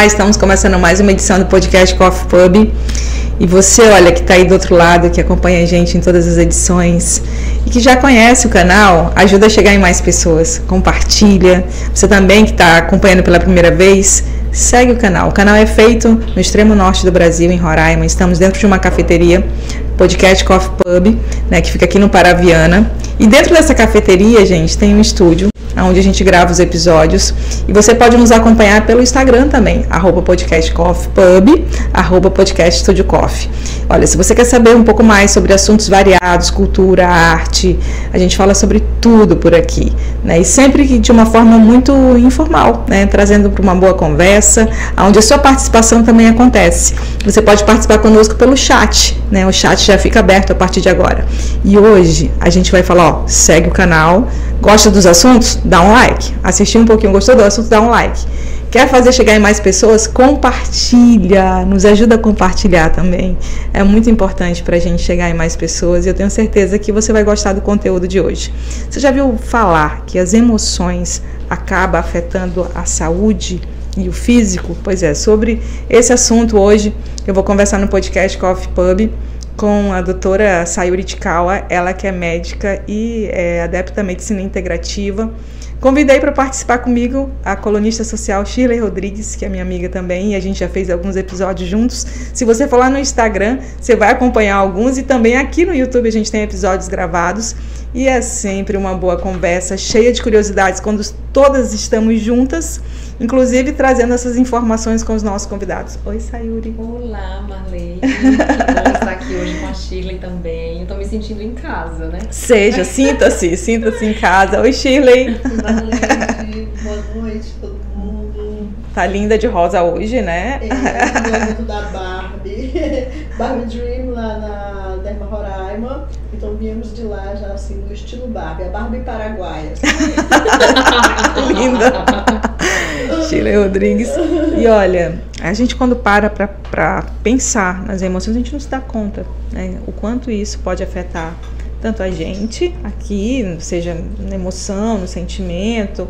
Olá, estamos começando mais uma edição do podcast Coffee Pub. E você, olha, que está aí do outro lado, que acompanha a gente em todas as edições e que já conhece o canal, ajuda a chegar em mais pessoas. Compartilha. Você também que está acompanhando pela primeira vez, segue o canal. O canal é feito no extremo norte do Brasil, em Roraima. Estamos dentro de uma cafeteria, Podcast Coffee Pub, né, que fica aqui no Paraviana. E dentro dessa cafeteria, gente, tem um estúdio onde a gente grava os episódios. E você pode nos acompanhar pelo Instagram também, @podcastcoffeepub, @podcaststudiocoffee. Olha, se você quer saber um pouco mais sobre assuntos variados, cultura, arte, a gente fala sobre tudo por aqui, né? E sempre de uma forma muito informal, né? Trazendo para uma boa conversa, onde a sua participação também acontece. Você pode participar conosco pelo chat, né? O chat já fica aberto a partir de agora. E hoje a gente vai falar, ó, segue o canal, gosta dos assuntos? Dá um like. Assistiu um pouquinho, gostou do assunto? Dá um like. Quer fazer chegar em mais pessoas? Compartilha, nos ajuda a compartilhar também. É muito importante para a gente chegar em mais pessoas e eu tenho certeza que você vai gostar do conteúdo de hoje. Você já viu falar que as emoções acabam afetando a saúde e o físico? Pois é, sobre esse assunto hoje eu vou conversar no podcast Coffee Pub com a doutora Sayuri Chikawa, ela que é médica e é adepta à medicina integrativa. Convidei para participar comigo a colunista social Shirley Rodrigues, que é minha amiga também, e a gente já fez alguns episódios juntos. Se você for lá no Instagram, você vai acompanhar alguns, e também aqui no YouTube a gente tem episódios gravados. E é sempre uma boa conversa, cheia de curiosidades, quando todas estamos juntas, inclusive trazendo essas informações com os nossos convidados. Oi, Sayuri. Olá, Marley. Muito bom estar aqui hoje com a Shirley também. Eu tô me sentindo em casa, né? Sinta-se em casa. Oi, Shirley. Valente, boa noite todo mundo. Tá linda de rosa hoje, né? É, o evento da Barbie Dream lá na Derma Roraima. Então viemos de lá já assim no estilo Barbie, a Barbie paraguaia. Linda. Shirley Rodrigues. E olha, a gente quando para pensar nas emoções, a gente não se dá conta, né? O quanto isso pode afetar tanto a gente aqui, seja na emoção, no sentimento,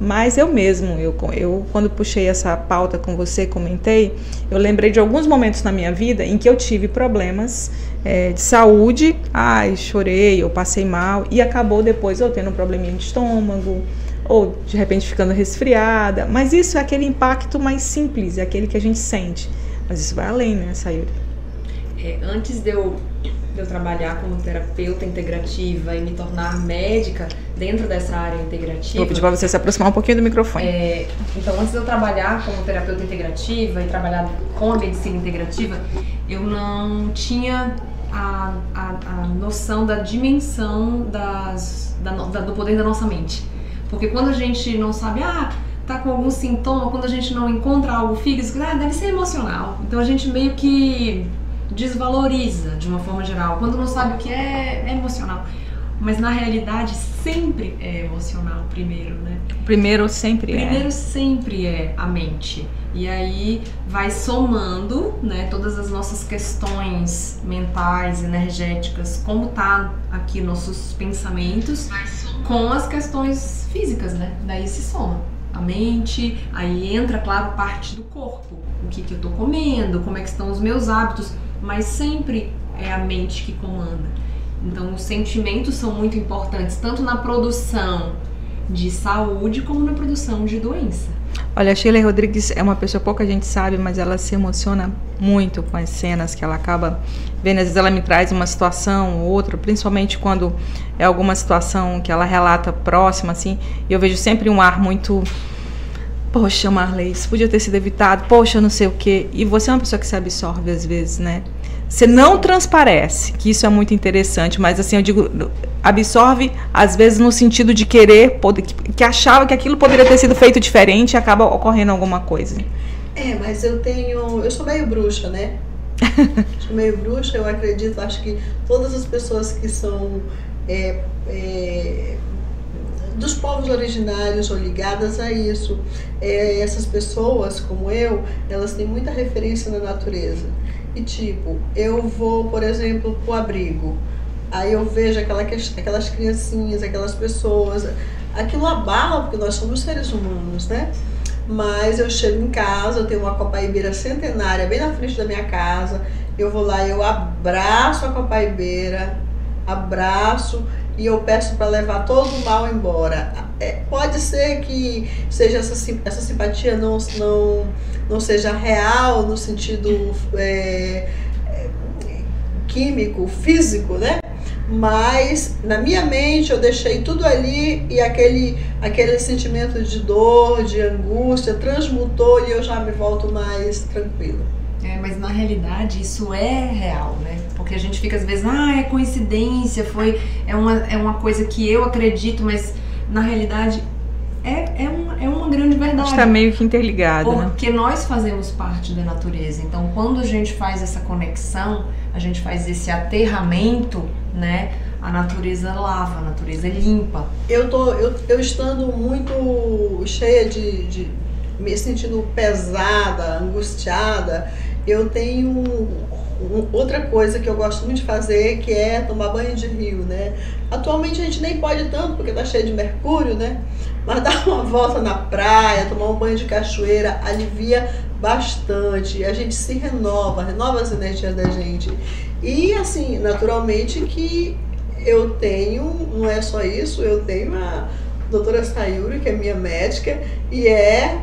mas eu mesmo, eu quando puxei essa pauta com você, comentei, eu lembrei de alguns momentos na minha vida em que eu tive problemas de saúde, chorei, eu passei mal, e acabou depois eu tendo um probleminha de estômago, ou de repente ficando resfriada, mas isso é aquele impacto mais simples, é aquele que a gente sente, mas isso vai além, né, Sayuri? Antes de eu trabalhar como terapeuta integrativa e me tornar médica dentro dessa área integrativa... Vou pedir para você se aproximar um pouquinho do microfone. Então, antes de eu trabalhar como terapeuta integrativa e trabalhar com a medicina integrativa, eu não tinha a noção da dimensão do poder da nossa mente. Porque quando a gente não sabe, tá com algum sintoma, quando a gente não encontra algo físico, deve ser emocional. Então a gente meio que desvaloriza de uma forma geral. Quando não sabe o que é emocional. Mas na realidade sempre é emocional primeiro, né? Primeiro sempre é a mente. E aí vai somando, né, todas as nossas questões mentais, energéticas, como tá aqui nossos pensamentos, com as questões físicas, né? Daí se soma a mente, aí entra, claro, parte do corpo. O que eu tô comendo, como é que estão os meus hábitos, mas sempre é a mente que comanda. Então os sentimentos são muito importantes, tanto na produção de saúde como na produção de doença. Olha, a Shirley Rodrigues é uma pessoa, pouca gente sabe, mas ela se emociona muito com as cenas que ela acaba vendo. Às vezes ela me traz uma situação ou outra, principalmente quando é alguma situação que ela relata próxima, assim, e eu vejo sempre um ar muito... Poxa, Marley, isso podia ter sido evitado, poxa, não sei o quê. E você é uma pessoa que se absorve às vezes, né? Você não transparece, que isso é muito interessante, mas assim, eu digo, absorve às vezes no sentido de querer, que achava que aquilo poderia ter sido feito diferente e acaba ocorrendo alguma coisa. Mas eu sou meio bruxa, né? Sou meio bruxa, eu acredito, acho que todas as pessoas que são dos povos originários ou ligadas a isso, essas pessoas como eu, elas têm muita referência na natureza. E tipo, eu vou, por exemplo, pro abrigo, aí eu vejo aquelas criancinhas, aquelas pessoas, aquilo abala, porque nós somos seres humanos, né? mas eu chego em casa, eu tenho uma copaibeira centenária bem na frente da minha casa, eu vou lá, eu abraço a copaibeira, abraço e eu peço para levar todo o mal embora. Pode ser que seja essa simpatia não seja real no sentido químico, físico, né? Mas na minha mente eu deixei tudo ali e aquele sentimento de dor, de angústia transmutou e eu já me volto mais tranquila. Mas na realidade isso é real, né? Porque a gente fica às vezes, é coincidência, é uma coisa que eu acredito, mas na realidade é uma grande verdade. Está meio que interligado, né? Porque nós fazemos parte da natureza. Então, quando a gente faz essa conexão, a gente faz esse aterramento, né? A natureza lava, a natureza limpa. Eu estando muito cheia de me sentindo pesada, angustiada, eu tenho outra coisa que eu gosto muito de fazer, que é tomar banho de rio, né? Atualmente a gente nem pode tanto, porque tá cheio de mercúrio, né? Mas dar uma volta na praia, tomar um banho de cachoeira, alivia bastante. A gente se renova as energias da gente. E assim, naturalmente que eu tenho, não é só isso, eu tenho a doutora Sayuri, que é minha médica, e é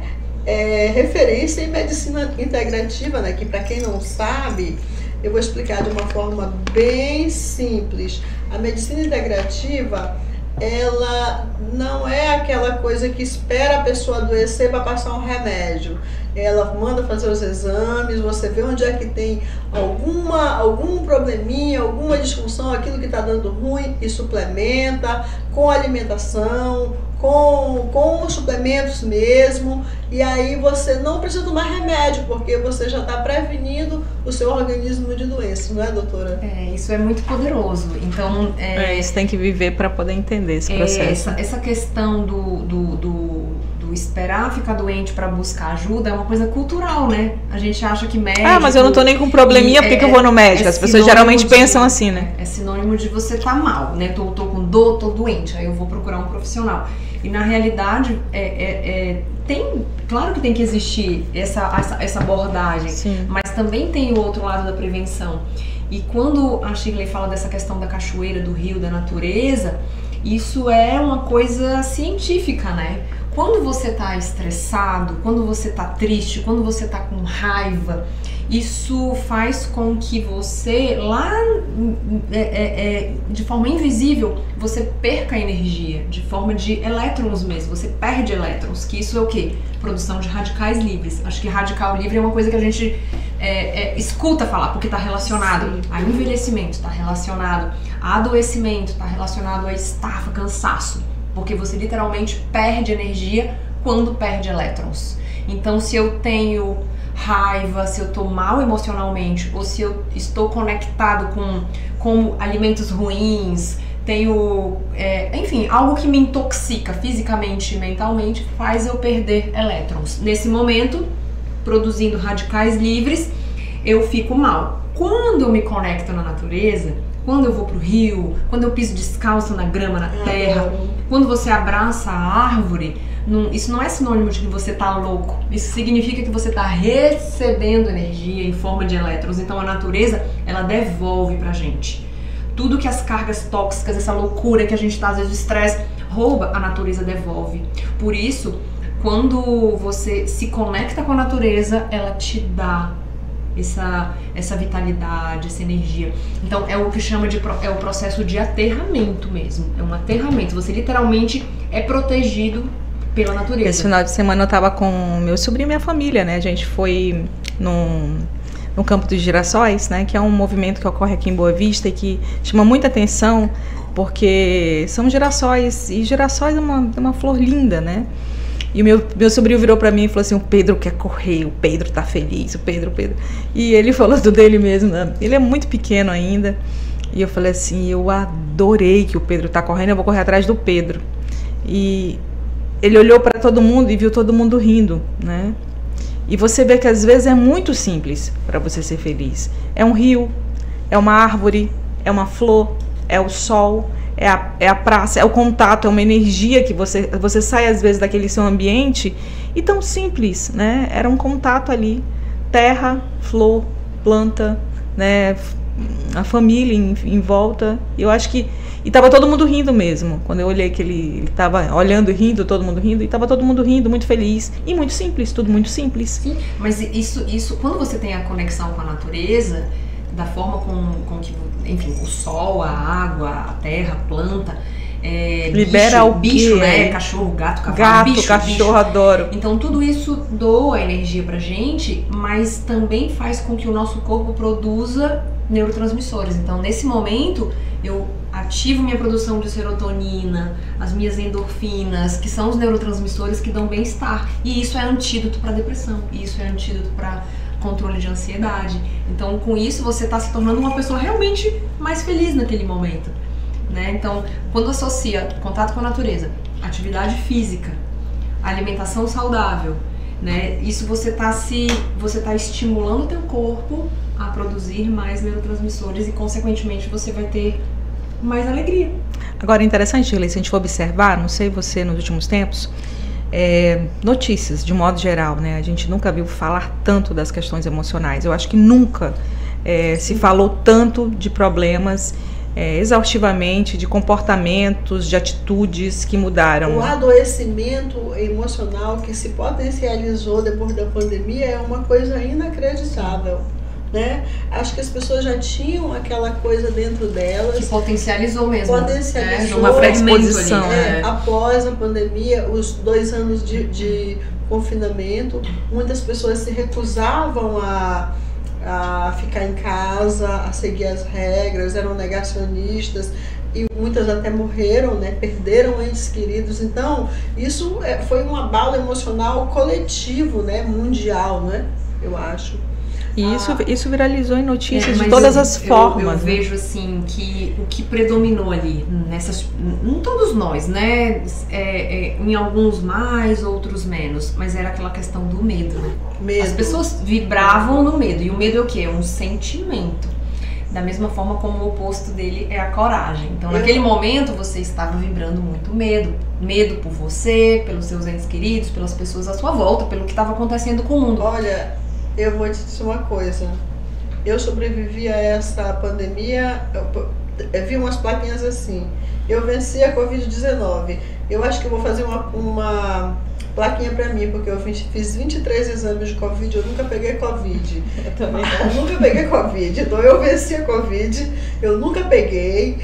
referência em medicina integrativa, né? Que para quem não sabe, eu vou explicar de uma forma bem simples. A medicina integrativa, ela não é aquela coisa que espera a pessoa adoecer para passar um remédio. Ela manda fazer os exames, você vê onde é que tem algum probleminha, alguma disfunção, aquilo que está dando ruim, e suplementa com alimentação, com os suplementos mesmo, e aí você não precisa tomar remédio, porque você já está prevenindo o seu organismo de doenças, não é, doutora? Isso é muito poderoso. Então, isso tem que viver para poder entender esse processo. Essa questão do esperar ficar doente para buscar ajuda é uma coisa cultural, né? A gente acha que médico... mas eu não tô nem com probleminha, por que eu vou no médico? As pessoas geralmente pensam assim, né? É sinônimo de você tá mal, né? Tô com dor, tô doente, aí eu vou procurar um profissional. E na realidade, claro que tem que existir essa abordagem, sim, mas também tem o outro lado da prevenção. E quando a Shirley fala dessa questão da cachoeira, do rio, da natureza, isso é uma coisa científica, né? Quando você tá estressado, quando você tá triste, quando você tá com raiva, isso faz com que você, lá de forma invisível, você perca energia, de forma de elétrons mesmo, você perde elétrons, que isso é o quê? Produção de radicais livres. Acho que radical livre é uma coisa que a gente escuta falar, porque está relacionado, sim, a envelhecimento, está relacionado a adoecimento, está relacionado a estafa, cansaço, porque você literalmente perde energia quando perde elétrons. Então, se eu tenho raiva, se eu tô mal emocionalmente, ou se eu estou conectado com alimentos ruins, tenho, enfim, algo que me intoxica fisicamente e mentalmente, faz eu perder elétrons. Nesse momento, produzindo radicais livres, eu fico mal. Quando eu me conecto na natureza, quando eu vou pro rio, quando eu piso descalço na grama, na terra, quando você abraça a árvore, isso não é sinônimo de que você tá louco. Isso significa que você tá recebendo energia em forma de elétrons. Então a natureza, ela devolve pra gente. Tudo que as cargas tóxicas, essa loucura que a gente tá, às vezes o estresse, rouba, a natureza devolve. Por isso, quando você se conecta com a natureza, ela te dá essa vitalidade, essa energia. Então é o que chama é o processo de aterramento mesmo. É um aterramento. Você literalmente é protegido pela natureza. Esse final de semana eu tava com meu sobrinho e minha família, né? A gente foi no Campo dos Girassóis, né? Que é um movimento que ocorre aqui em Boa Vista e que chama muita atenção, porque são girassóis, e girassóis é uma flor linda, né? E o meu sobrinho virou pra mim e falou assim: o Pedro quer correr, o Pedro tá feliz, o Pedro. E ele falou do dele mesmo, né? Ele é muito pequeno ainda. E eu falei assim: eu adorei que o Pedro tá correndo, eu vou correr atrás do Pedro. E ele olhou para todo mundo e viu todo mundo rindo, né? E você vê que às vezes é muito simples para você ser feliz. É um rio, é uma árvore, é uma flor, é o sol, é a praça, é o contato, é uma energia que você sai às vezes daquele seu ambiente, e tão simples, né? Era um contato ali, terra, flor, planta, né? A família em volta. Eu acho que... E tava todo mundo rindo mesmo. Quando eu olhei que ele tava olhando e rindo, todo mundo rindo, e tava todo mundo rindo, muito feliz. E muito simples, tudo muito simples. Sim, mas isso quando você tem a conexão com a natureza, da forma com que, enfim, o sol, a água, a terra, a planta, libera o bicho, quê? né? Cachorro, gato, cavalo, Gato, cachorro, adoro. Então tudo isso doa energia pra gente, mas também faz com que o nosso corpo produza neurotransmissores. Então nesse momento eu ativo minha produção de serotonina, as minhas endorfinas, que são os neurotransmissores que dão bem-estar. E isso é antídoto para depressão, e isso é antídoto para controle de ansiedade. Então com isso você está se tornando uma pessoa realmente mais feliz naquele momento, né? Então quando associa contato com a natureza, atividade física, alimentação saudável, né? Isso você tá estimulando o teu corpo a produzir mais neurotransmissores e consequentemente você vai ter mais alegria. Agora, interessante, Shirley, se a gente for observar, não sei você nos últimos tempos, notícias, de modo geral, né? A gente nunca viu falar tanto das questões emocionais. Eu acho que nunca se falou tanto de problemas exaustivamente, de comportamentos, de atitudes que mudaram. O adoecimento emocional que se potencializou depois da pandemia é uma coisa inacreditável. Né? Acho que as pessoas já tinham aquela coisa dentro delas. Que potencializou mesmo. Potencializou. Uma predisposição. Após a pandemia, os 2 anos de confinamento, muitas pessoas se recusavam a ficar em casa, a seguir as regras, eram negacionistas. E muitas até morreram, né? Perderam entes queridos. Então, isso foi um abalo emocional coletivo, né? Mundial, né? Eu acho. E isso viralizou em notícias de todas as formas. Eu vejo assim que o que predominou ali em todos nós, né? Em alguns mais, outros menos, mas era aquela questão do medo, né? Medo. As pessoas vibravam no medo. E o medo é o quê? É um sentimento. Da mesma forma como o oposto dele é a coragem. Então, naquele momento, você estava vibrando muito medo. Medo por você, pelos seus entes queridos, pelas pessoas à sua volta, pelo que estava acontecendo com o mundo. Olha, eu vou te dizer uma coisa. Eu sobrevivi a essa pandemia, eu vi umas plaquinhas assim. Eu venci a Covid-19. Eu acho que eu vou fazer uma plaquinha pra mim, porque eu fiz 23 exames de Covid, eu nunca peguei Covid. Eu também. Eu nunca peguei Covid, então eu venci a Covid, eu nunca peguei.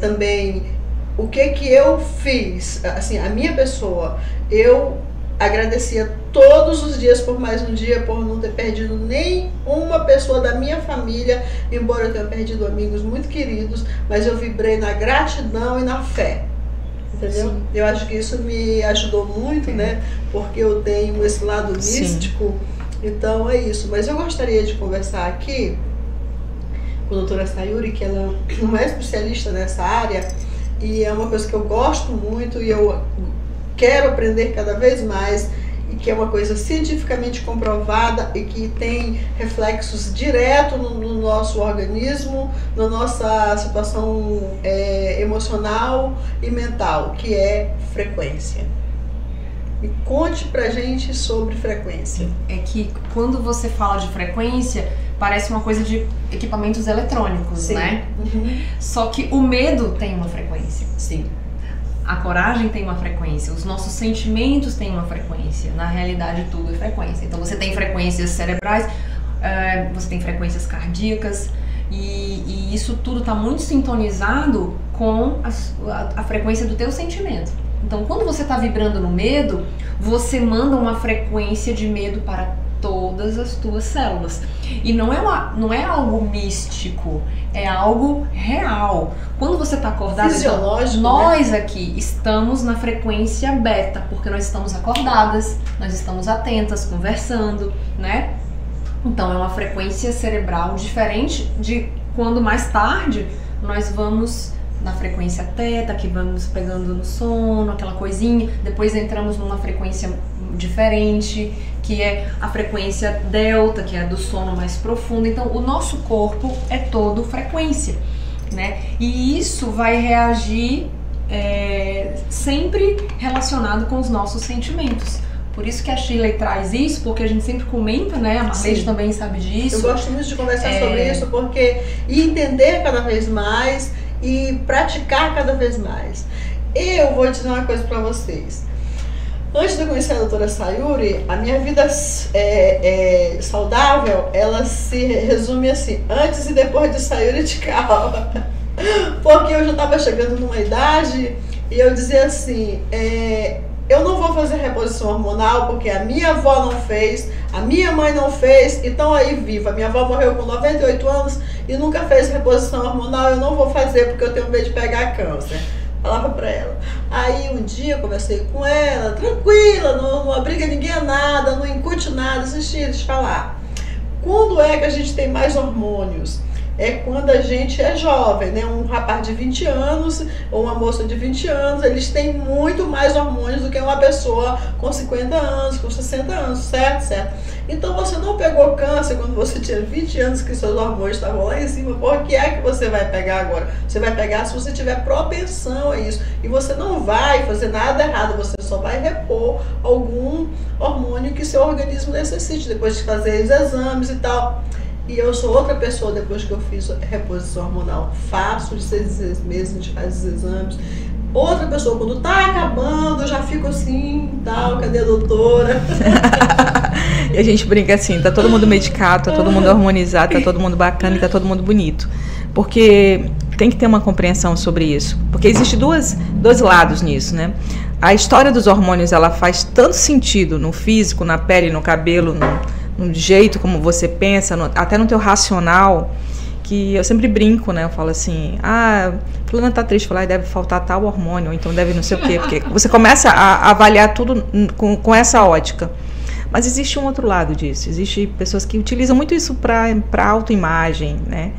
Também, o que eu fiz, assim, a minha pessoa, eu agradecia todos os dias por mais um dia, por não ter perdido nenhuma pessoa da minha família, embora eu tenha perdido amigos muito queridos, mas eu vibrei na gratidão e na fé. Entendeu? Sim. Eu acho que isso me ajudou muito, né? Porque eu tenho esse lado místico. Sim. Então é isso. Mas eu gostaria de conversar aqui com a doutora Sayuri, que ela não é especialista nessa área, e é uma coisa que eu gosto muito e eu quero aprender cada vez mais, e que é uma coisa cientificamente comprovada e que tem reflexos diretos no nosso organismo, na nossa situação emocional e mental, que é frequência. E conte pra gente sobre frequência. É que quando você fala de frequência, parece uma coisa de equipamentos eletrônicos, sim, né? Uhum. Só que o medo tem uma frequência. Sim. A coragem tem uma frequência, os nossos sentimentos têm uma frequência. Na realidade, tudo é frequência. Então, você tem frequências cerebrais, você tem frequências cardíacas, e isso tudo está muito sintonizado com a frequência do teu sentimento. Então, quando você está vibrando no medo, você manda uma frequência de medo para todas as tuas células. E não é algo místico, é algo real. Quando você está acordado, fisiológico, nós, né? Aqui estamos na frequência beta, porque nós estamos acordadas, nós estamos atentas, conversando, né? Então é uma frequência cerebral diferente de quando mais tarde nós vamos na frequência teta, que vamos pegando no sono, aquela coisinha, depois entramos numa frequência diferente, que é a frequência delta, que é do sono mais profundo. Então o nosso corpo é todo frequência. né? E isso vai reagir sempre relacionado com os nossos sentimentos. Por isso que a Shirley traz isso, porque a gente sempre comenta, né? A Marlete também sabe disso. Eu gosto muito de conversar sobre isso, porque entender cada vez mais e praticar cada vez mais. Eu vou dizer uma coisa para vocês. Antes de eu conhecer a doutora Sayuri, a minha vida saudável, ela se resume assim, antes e depois de Sayuri de Calma. Porque eu já estava chegando numa idade e eu dizia assim, eu não vou fazer reposição hormonal porque a minha avó não fez, a minha mãe não fez, e estão aí viva. Minha avó morreu com 98 anos e nunca fez reposição hormonal, eu não vou fazer porque eu tenho medo de pegar câncer. Falava pra ela. Aí um dia eu conversei com ela, tranquila, não obriga ninguém a nada, não incute nada, deixa eu te falar. Quando é que a gente tem mais hormônios? É quando a gente é jovem, né? Um rapaz de 20 anos ou uma moça de 20 anos, eles têm muito mais hormônios do que uma pessoa com 50 anos, com 60 anos, certo? Então você não pegou câncer quando você tinha 20 anos que seus hormônios estavam lá em cima, por que é que você vai pegar agora? Você vai pegar se você tiver propensão a isso. E você não vai fazer nada errado, você só vai repor algum hormônio que seu organismo necessite, depois de fazer os exames e tal. E eu sou outra pessoa depois que eu fiz reposição hormonal. Faço de 6 meses, a gente faz os exames. Outra pessoa, quando tá acabando, eu já fico assim, tal, cadê a doutora? E a gente brinca assim, tá todo mundo medicado, tá todo mundo hormonizado, tá todo mundo bacana e tá todo mundo bonito. Porque tem que ter uma compreensão sobre isso. Porque existe dois lados nisso, né? A história dos hormônios, ela faz tanto sentido no físico, na pele, no cabelo, no jeito como você pensa, até no teu racional, que eu sempre brinco, né? Eu falo assim, fulana tá triste, deve faltar tal hormônio, ou então deve não sei o quê, porque você começa a avaliar tudo com essa ótica. Mas existe um outro lado disso, existe pessoas que utilizam muito isso para autoimagem, né?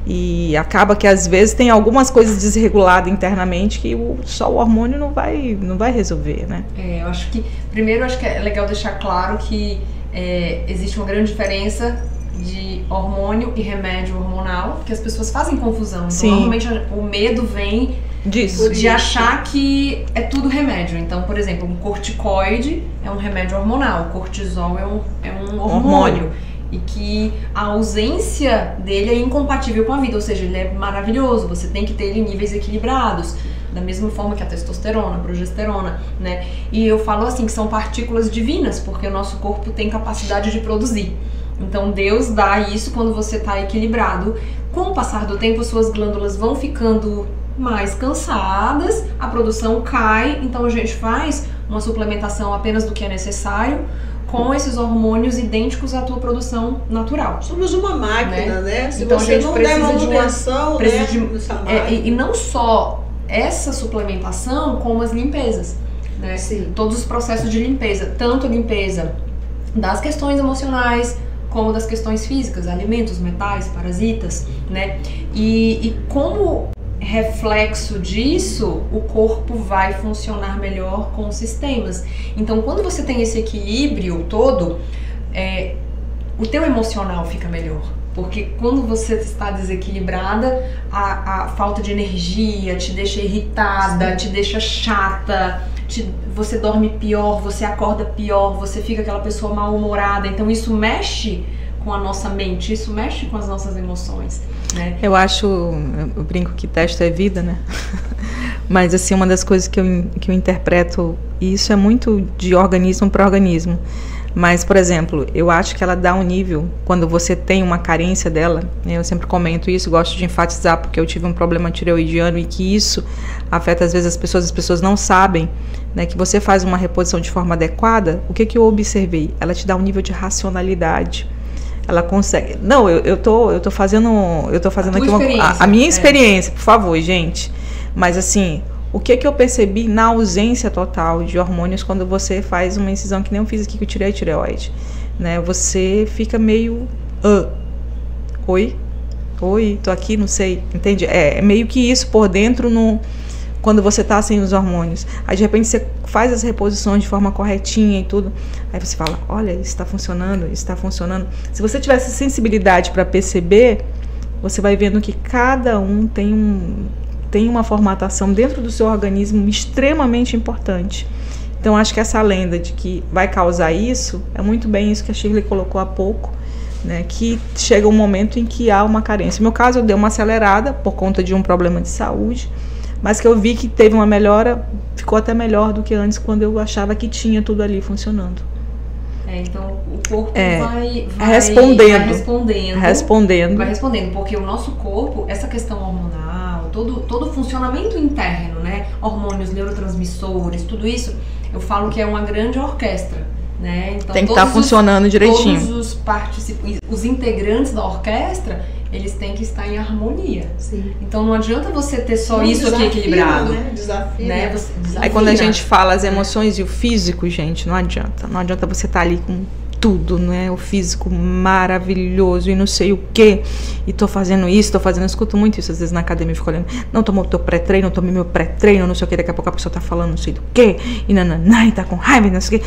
E acaba que às vezes tem algumas coisas desreguladas internamente que só o hormônio não vai resolver, né? Eu acho que, primeiro, acho que é legal deixar claro que existe uma grande diferença de hormônio e remédio hormonal, que as pessoas fazem confusão. Então, Sim. Normalmente o medo vem disso, de achar que é tudo remédio. Então, por exemplo, um corticoide é um remédio hormonal, o cortisol é um hormônio. E que a ausência dele é incompatível com a vida, ou seja, ele é maravilhoso, você tem que ter ele em níveis equilibrados, da mesma forma que a testosterona, a progesterona, né? E eu falo assim que são partículas divinas, porque o nosso corpo tem capacidade de produzir. Então Deus dá isso quando você está equilibrado. Com o passar do tempo, suas glândulas vão ficando mais cansadas, a produção cai, então a gente faz uma suplementação apenas do que é necessário, com esses hormônios idênticos à tua produção natural. Somos uma máquina, né? Se então você a gente não precisa der manutenção, e não só essa suplementação, como as limpezas, né? Sim. Todos os processos de limpeza, tanto a limpeza das questões emocionais, como das questões físicas, alimentos, metais, parasitas, né? E como reflexo disso, o corpo vai funcionar melhor com os sistemas. Então, quando você tem esse equilíbrio todo, o teu emocional fica melhor. Porque quando você está desequilibrada, a falta de energia te deixa irritada, te deixa chata, você dorme pior, você acorda pior, você fica aquela pessoa mal-humorada. Então isso mexe com a nossa mente, isso mexe com as nossas emoções, né? Eu brinco que testo é vida, né? Mas assim, uma das coisas que eu interpreto, e isso é muito de organismo para organismo, mas, por exemplo, eu acho que ela dá um nível, quando você tem uma carência dela, né? Eu sempre comento isso, gosto de enfatizar, porque eu tive um problema tireoidiano e que isso afeta às vezes as pessoas não sabem, né, que você faz uma reposição de forma adequada. O que eu observei? Ela te dá um nível de racionalidade. Ela consegue... Não, eu tô fazendo aqui a minha experiência, por favor, gente. Mas assim, o que eu percebi na ausência total de hormônios quando você faz uma incisão, que nem eu fiz aqui que eu tirei a tireoide, né? Você fica meio... Oi, tô aqui, não sei, entende? É meio que isso por dentro quando você tá sem os hormônios. Aí de repente você faz as reposições de forma corretinha e tudo. Aí você fala, olha, isso está funcionando. Se você tivesse sensibilidade para perceber, você vai vendo que cada um tem uma formatação dentro do seu organismo extremamente importante. Então, acho que essa lenda de que vai causar isso, é muito bem isso que a Shirley colocou há pouco, né, que chega um momento em que há uma carência. No meu caso, eu dei uma acelerada por conta de um problema de saúde, mas que eu vi que teve uma melhora, ficou até melhor do que antes, quando eu achava que tinha tudo ali funcionando. Então o corpo vai respondendo, porque o nosso corpo, essa questão hormonal, todo o funcionamento interno, né, hormônios, neurotransmissores, tudo isso, eu falo que é uma grande orquestra, né? Então, tem que estar funcionando direitinho. Todos os integrantes da orquestra, eles têm que estar em harmonia. Sim. Então não adianta você ter só isso aqui equilibrado. Desafio. Né? Aí quando a gente fala as emoções e o físico, gente, não adianta. Não adianta você estar ali com tudo, né? O físico maravilhoso e não sei o quê. E tô fazendo isso, eu escuto muito isso. Às vezes na academia eu fico olhando, não tomou teu pré-treino, tomei meu pré-treino, não sei o quê. Daqui a pouco a pessoa tá falando não sei do quê. E nananã, e tá com raiva, não sei o quê.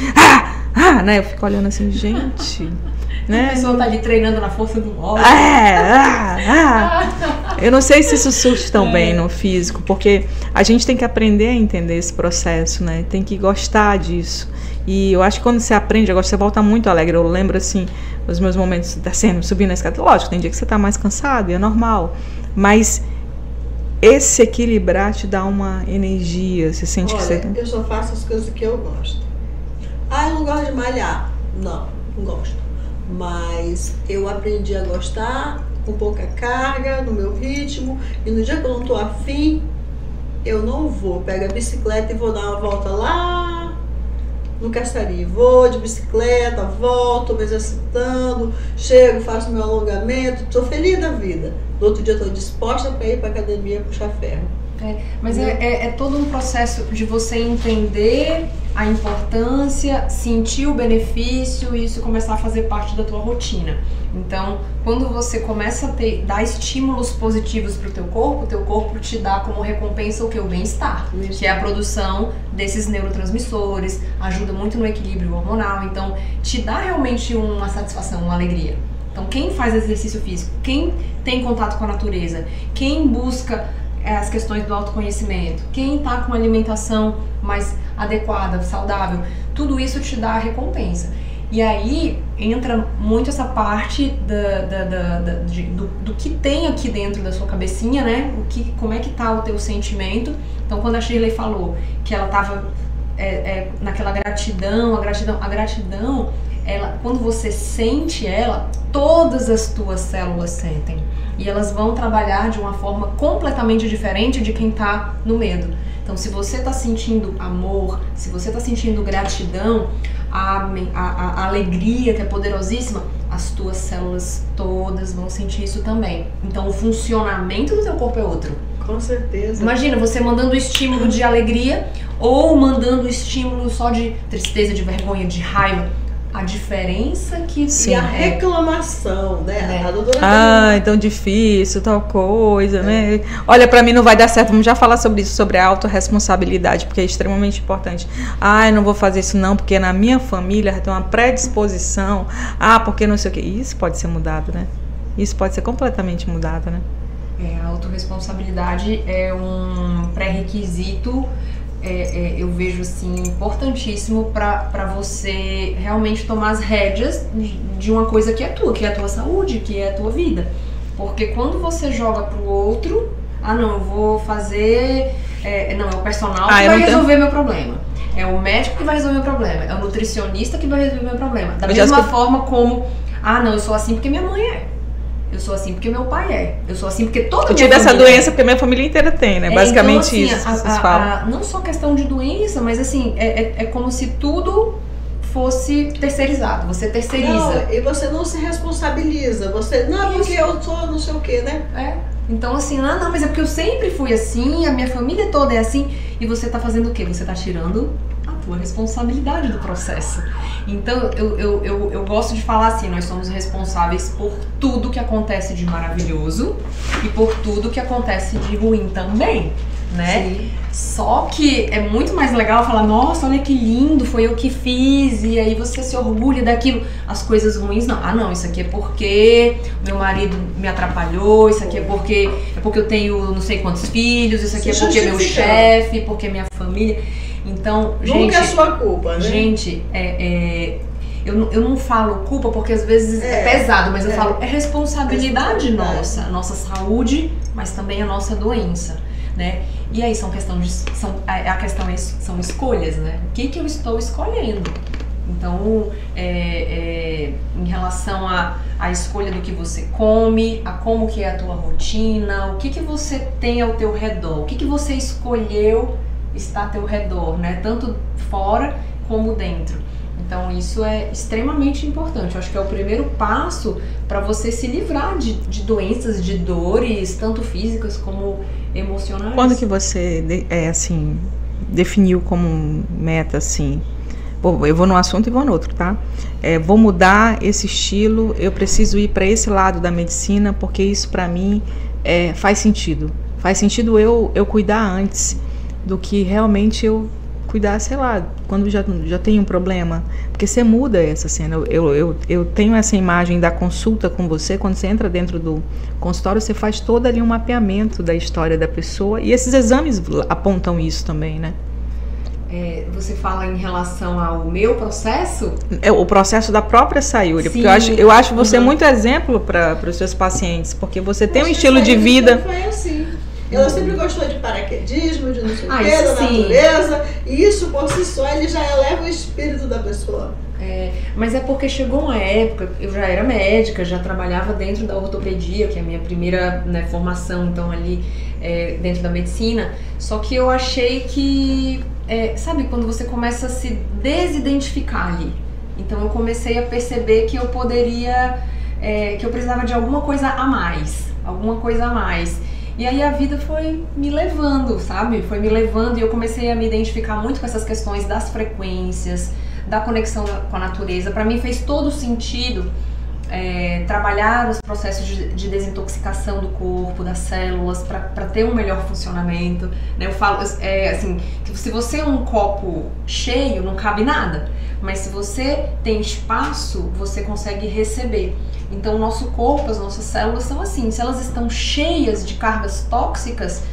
Né? Eu fico olhando assim, gente... Né? A pessoa tá ali treinando na força do ódio. Eu não sei se isso surge tão bem no físico, porque a gente tem que aprender a entender esse processo, né? Tem que gostar disso. E eu acho que quando você aprende a gostar, você volta muito alegre. Eu lembro, assim, os meus momentos descendo, subindo na escada. Lógico, tem dia que você tá mais cansado, e é normal. Mas esse equilibrar te dá uma energia. Você sente que você... eu só faço as coisas que eu gosto. Eu não gosto de malhar. Não gosto. Mas eu aprendi a gostar com pouca carga, no meu ritmo. E no dia que eu não tô afim, eu não vou. Pego a bicicleta e vou dar uma volta lá no Caçari. Vou de bicicleta, volto, me exercitando, chego, faço meu alongamento, tô feliz da vida. No outro dia eu tô disposta para ir para academia puxar ferro. Mas é todo um processo de você entender a importância, sentir o benefício e isso começar a fazer parte da tua rotina. Então, quando você começa a dar estímulos positivos para o teu corpo te dá como recompensa o que? O bem-estar, que é a produção desses neurotransmissores, ajuda muito no equilíbrio hormonal, então te dá realmente uma satisfação, uma alegria. Então, quem faz exercício físico, quem tem contato com a natureza, quem busca as questões do autoconhecimento, quem está com uma alimentação mais adequada, saudável, tudo isso te dá a recompensa. E aí entra muito essa parte do que tem aqui dentro da sua cabecinha, né? Como é que tá o teu sentimento. Então, quando a Shirley falou que ela estava naquela gratidão, a gratidão, quando você sente ela, todas as tuas células sentem. E elas vão trabalhar de uma forma completamente diferente de quem está no medo. Então, se você está sentindo amor, se você está sentindo gratidão, a alegria que é poderosíssima, as tuas células todas vão sentir isso também. Então, o funcionamento do teu corpo é outro. Com certeza. Imagina você mandando o estímulo de alegria ou mandando o estímulo só de tristeza, de vergonha, de raiva. A diferença que... Sim, e a reclamação, né? A doutora tão difícil, tal coisa, né? Olha, pra mim não vai dar certo. Vamos já falar sobre isso, sobre a autorresponsabilidade, porque é extremamente importante. Eu não vou fazer isso não, porque na minha família tem uma predisposição. Porque não sei o quê. Isso pode ser mudado, né? Isso pode ser completamente mudado, né? A autorresponsabilidade é um pré-requisito, eu vejo assim, importantíssimo para você realmente tomar as rédeas de uma coisa que é tua, que é a tua saúde, que é a tua vida. Porque quando você joga pro outro, não, eu vou fazer, é o personal que vai resolver meu problema. É o médico que vai resolver meu problema, é o nutricionista que vai resolver meu problema. Da mesma forma como, não, eu sou assim porque minha mãe é. Eu sou assim porque meu pai é. Eu sou assim porque toda a minha família... Eu tive essa doença porque minha família inteira tem, né? Basicamente então, assim, isso, vocês falam. Não só questão de doença, mas assim, é como se tudo fosse terceirizado. Você terceiriza. Não, e você não se responsabiliza. Você, porque eu sou não sei o quê, né? Então assim, não, mas é porque eu sempre fui assim, a minha família toda é assim. E você tá fazendo o quê? Você tá tirando a tua responsabilidade do processo. Então, eu gosto de falar assim, nós somos responsáveis por tudo que acontece de maravilhoso e por tudo que acontece de ruim também, né? Sim. Só que é muito mais legal falar, nossa, olha que lindo, foi eu que fiz, e aí você se orgulha daquilo. as coisas ruins, não. Ah, não, isso aqui é porque meu marido me atrapalhou, isso aqui é porque eu tenho não sei quantos filhos, isso aqui é porque meu chefe, porque minha família. Então, gente... Nunca é sua culpa, né? Gente, eu não falo culpa porque às vezes é pesado, mas eu falo, é responsabilidade nossa, a nossa saúde, mas também a nossa doença, né? E aí são escolhas, né? O que eu estou escolhendo? Então, em relação à escolha do que você come, a como que é a tua rotina, o que você tem ao teu redor, o que você escolheu estar ao teu redor, né? Tanto fora como dentro. Então isso é extremamente importante. Eu acho que é o primeiro passo para você se livrar de doenças, de dores, tanto físicas como emocionais. Quando que você assim, definiu como meta assim? Eu vou num assunto e vou no outro, tá? Vou mudar esse estilo, eu preciso ir para esse lado da medicina porque isso para mim faz sentido. Faz sentido eu cuidar antes do que realmente eu cuidar, sei lá, quando já tem um problema, porque você muda essa cena. Eu tenho essa imagem da consulta com você, quando você entra dentro do consultório, você faz todo ali um mapeamento da história da pessoa, e esses exames apontam isso também, né? Você fala em relação ao meu processo? O processo da própria Sayuri, porque eu acho você muito exemplo para os seus pacientes, porque você tem um estilo de vida... Foi assim. Ela sempre gostou de paraquedismo, de não sei o que, da natureza. E isso, por si só, ele já eleva o espírito da pessoa. Mas é porque chegou uma época, eu já era médica, já trabalhava dentro da ortopedia, que é a minha primeira, né, formação, então, ali dentro da medicina. Só que eu achei que, sabe, quando você começa a se desidentificar ali. Então eu comecei a perceber que eu poderia, que eu precisava de alguma coisa a mais. E aí a vida foi me levando, sabe? Foi me levando e eu comecei a me identificar muito com essas questões das frequências, da conexão com a natureza. Para mim fez todo sentido trabalhar os processos de desintoxicação do corpo, das células, para ter um melhor funcionamento. Né? Eu falo assim, que se você é um copo cheio, não cabe nada. Mas se você tem espaço, você consegue receber. Então o nosso corpo, as nossas células são assim, se elas estão cheias de cargas tóxicas,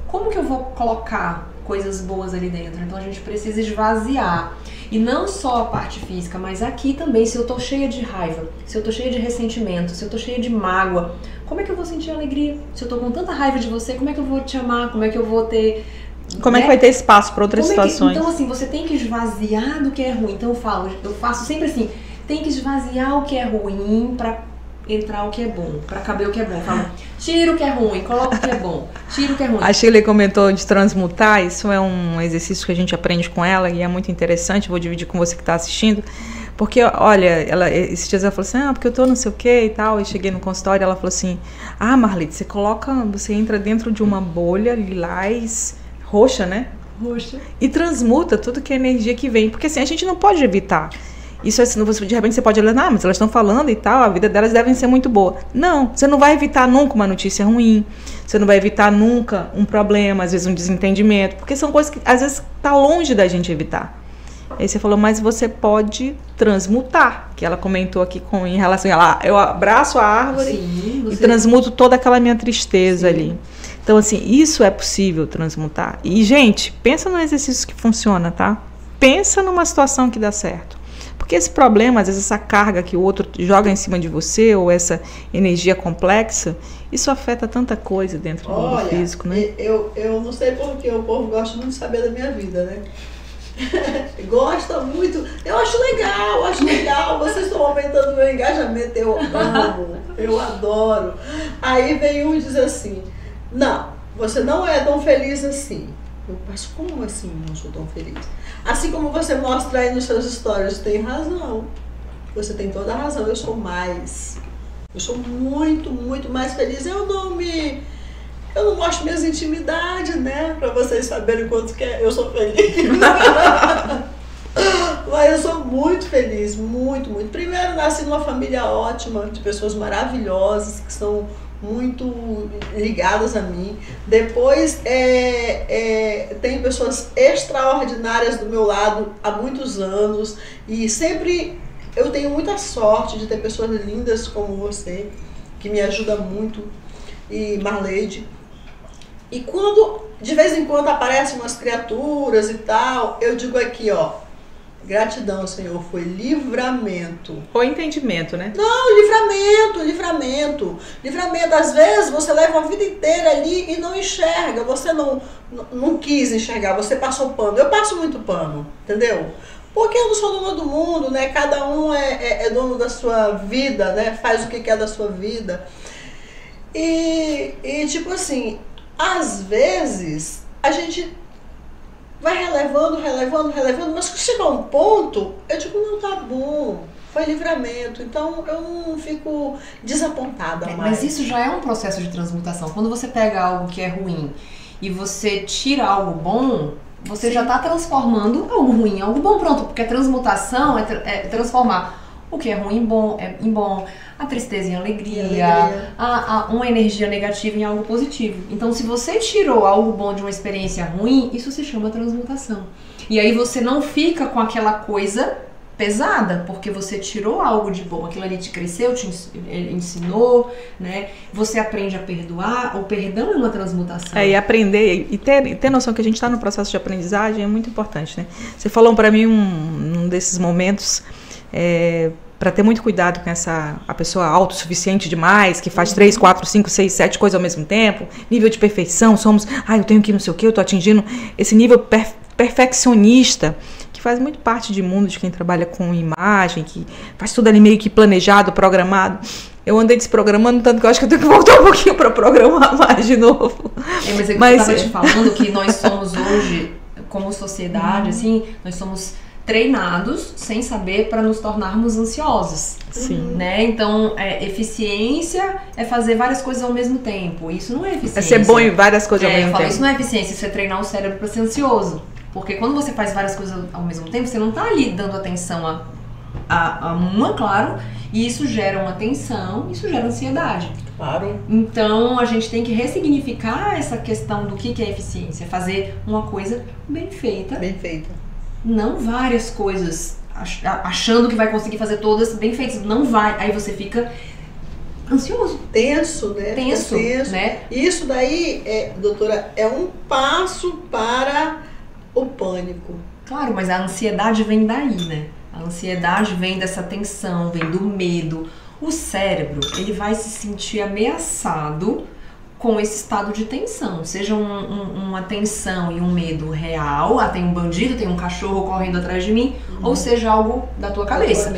como que eu vou colocar coisas boas ali dentro? Então a gente precisa esvaziar. E não só a parte física, mas aqui também, se eu tô cheia de raiva, se eu tô cheia de ressentimento, se eu tô cheia de mágoa, como é que eu vou sentir alegria? Se eu tô com tanta raiva de você, como é que eu vou te amar? Como é que eu vou ter... Como é que vai ter espaço para outras situações? Então assim, você tem que esvaziar do que é ruim. Então eu faço sempre assim, tem que esvaziar o que é ruim para entrar o que é bom, para caber o que é bom. Eu falo, tira o que é ruim, coloca o que é bom, tira o que é ruim. A Shirley comentou de transmutar, isso é um exercício que a gente aprende com ela e é muito interessante, vou dividir com você que está assistindo, porque, olha, esses dias ela falou assim, porque eu tô não sei o que e tal, e cheguei no consultório e ela falou assim, Marlete, você entra dentro de uma bolha lilás, roxa, né? Roxa. E transmuta tudo que é energia que vem, porque assim, a gente não pode evitar. Isso assim, de repente você pode olhar, mas elas estão falando e tal, a vida delas deve ser muito boa. Não, você não vai evitar nunca uma notícia ruim, você não vai evitar nunca um problema, às vezes um desentendimento, porque são coisas que às vezes tá longe da gente evitar. Aí você falou, mas você pode transmutar, que ela comentou aqui em relação a eu abraço a árvore e transmuto toda aquela minha tristeza ali. Então assim, isso é possível transmutar. E gente, pensa num exercício que funciona, tá? Pensa numa situação que dá certo. Porque esse problema, às vezes essa carga que o outro joga em cima de você, ou essa energia complexa, isso afeta tanta coisa dentro do mundo físico, né? Eu não sei porque o povo gosta muito de saber da minha vida, né? Gosta muito. Eu acho legal, vocês estão aumentando meu engajamento, eu amo, eu adoro. Aí vem um e diz assim, não, você não é tão feliz assim. Mas como assim não sou tão feliz? Assim como você mostra aí nos seus stories, tem razão. Você tem toda a razão, eu sou muito, muito mais feliz. Eu não mostro minhas intimidades, né? Pra vocês saberem quanto que eu sou feliz. Mas eu sou muito feliz, muito, muito. Primeiro, nasci numa família ótima, de pessoas maravilhosas, que são muito ligadas a mim. Depois tem pessoas extraordinárias do meu lado há muitos anos e sempre eu tenho muita sorte de ter pessoas lindas como você, que me ajuda muito, e Marleide. E quando, de vez em quando, aparecem umas criaturas e tal, eu digo aqui, ó, gratidão, Senhor, foi livramento. Ou entendimento, né? Não, livramento. Às vezes você leva a vida inteira ali e não enxerga, você não quis enxergar, você passou pano. Eu passo muito pano, entendeu? Porque eu não sou dona do mundo, né? Cada um é dono da sua vida, né? Faz o que quer da sua vida. E tipo assim, às vezes a gente vai relevando, mas quando chegar um ponto, eu digo, não, tá bom, foi livramento, então eu não fico desapontada mais. Mas isso já é um processo de transmutação. Quando você pega algo que é ruim e você tira algo bom, você já está transformando algo ruim em algo bom, pronto, porque a transmutação é transformar o que é ruim em bom, a tristeza em alegria, uma energia negativa em algo positivo. Então, se você tirou algo bom de uma experiência ruim, isso se chama transmutação. E aí você não fica com aquela coisa pesada, porque você tirou algo de bom, aquilo ali te cresceu, te ensinou, né? Você aprende a perdoar, o perdão é uma transmutação. E aprender, e ter noção que a gente está no processo de aprendizagem é muito importante, né? Você falou para mim um desses momentos, para ter muito cuidado com a pessoa autossuficiente demais, que faz 3, 4, 5, 6, 7 coisas ao mesmo tempo, nível de perfeição, eu tenho que não sei o que, eu tô atingindo esse nível perfeccionista, que faz muito parte de mundo de quem trabalha com imagem, que faz tudo ali meio que planejado, programado. Eu andei desprogramando tanto que eu acho que eu tenho que voltar um pouquinho para programar mais de novo. Mas eu estava te falando que nós somos hoje, como sociedade, assim, nós somos treinados sem saber para nos tornarmos ansiosos. Sim. Né? Então, eficiência é fazer várias coisas ao mesmo tempo. Isso não é eficiência. É ser bom em várias coisas ao mesmo tempo. Isso não é eficiência, isso é treinar o cérebro para ser ansioso. Porque quando você faz várias coisas ao mesmo tempo, você não está ali dando atenção a uma, claro, e isso gera uma tensão, isso gera ansiedade. Claro. Então, a gente tem que ressignificar essa questão do que é eficiência. Fazer uma coisa bem feita. Bem feita. Não várias coisas, achando que vai conseguir fazer todas bem feitas. Não vai. Aí você fica ansioso. Tenso, né? Tenso, né? Isso daí, doutora, é um passo para o pânico. Claro, mas a ansiedade vem daí, né? A ansiedade vem dessa tensão, vem do medo. O cérebro, ele vai se sentir ameaçado com esse estado de tensão, seja uma tensão e um medo real, tem um bandido, tem um cachorro correndo atrás de mim, ou seja algo da tua cabeça.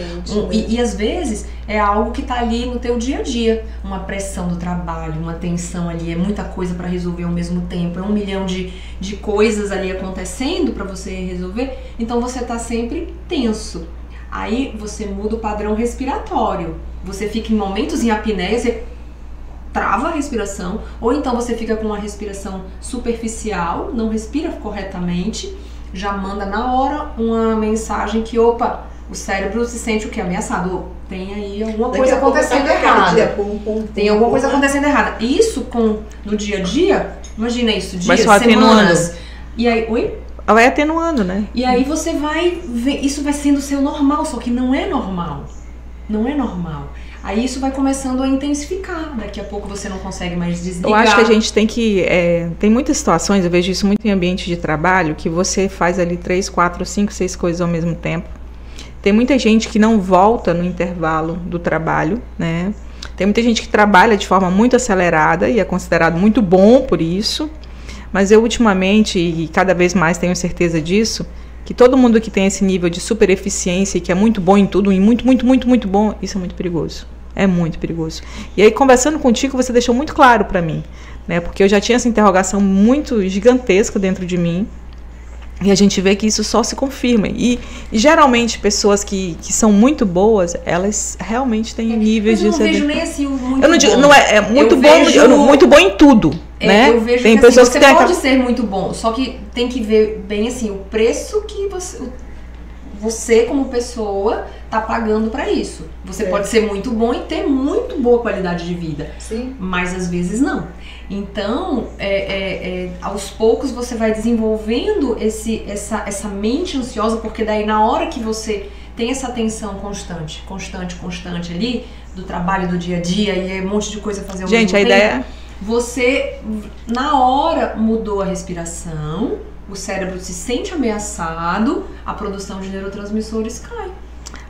E às vezes é algo que tá ali no teu dia a dia, uma pressão do trabalho, uma tensão ali, é muita coisa para resolver ao mesmo tempo, é 1 milhão de coisas ali acontecendo para você resolver, então você tá sempre tenso. Aí você muda o padrão respiratório, você fica em momentos em apneia, você trava a respiração, ou então você fica com uma respiração superficial, não respira corretamente, já manda na hora uma mensagem que, opa, o cérebro se sente o que? Ameaçado. Tem aí alguma coisa acontecendo errada. Tem alguma coisa acontecendo errada. Isso no dia a dia, imagina isso, dias, semanas. E aí, vai atenuando, né? E aí você vai ver, isso vai sendo o seu normal, só que não é normal. Não é normal. Aí isso vai começando a intensificar, daqui a pouco você não consegue mais desligar. Eu acho que a gente tem que, tem muitas situações, eu vejo isso muito em ambiente de trabalho, que você faz ali 3, 4, 5, 6 coisas ao mesmo tempo. Tem muita gente que não volta no intervalo do trabalho, né? Tem muita gente que trabalha de forma muito acelerada e é considerado muito bom por isso, mas eu ultimamente, e cada vez mais tenho certeza disso, que todo mundo que tem esse nível de super eficiência e que é muito bom em tudo, e muito bom, isso é muito perigoso. É muito perigoso. E aí, conversando contigo, você deixou muito claro para mim, né? Porque eu já tinha essa interrogação muito gigantesca dentro de mim, e a gente vê que isso só se confirma. E geralmente, pessoas que são muito boas, elas realmente têm níveis de... Eu não vejo nem assim muito eu não digo, bom. Não é muito bom, muito bom em tudo. Né? Eu vejo tem que pessoas assim, você pode ser muito bom, só que tem que ver bem assim, o preço que você como pessoa tá pagando para isso. Você pode ser muito bom e ter muito boa qualidade de vida. Sim. Mas às vezes não. Então, aos poucos você vai desenvolvendo essa mente ansiosa, porque daí na hora que você tem essa tensão constante ali, do trabalho do dia a dia, e é um monte de coisa a fazer ao mesmo tempo. Gente, a ideia... Você, na hora, mudou a respiração, o cérebro se sente ameaçado, a produção de neurotransmissores cai.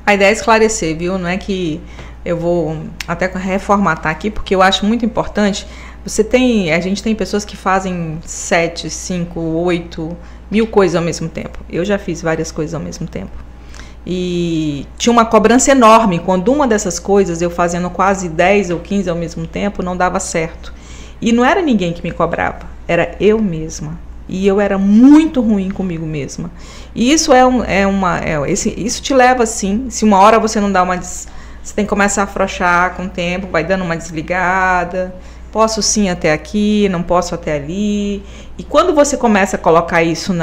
A ideia é esclarecer, viu? Não é que eu vou até reformatar aqui, porque eu acho muito importante. A gente tem pessoas que fazem 7, 5, 8 mil coisas ao mesmo tempo. Eu já fiz várias coisas ao mesmo tempo. E tinha uma cobrança enorme quando uma dessas coisas, eu fazendo quase 10 ou 15 ao mesmo tempo, não dava certo. E não era ninguém que me cobrava, era eu mesma. E eu era muito ruim comigo mesma. E isso isso te leva assim, se uma hora você não dá você tem que começar a afrouxar com o tempo, vai dando uma desligada, posso sim até aqui, não posso até ali. E quando você começa a colocar isso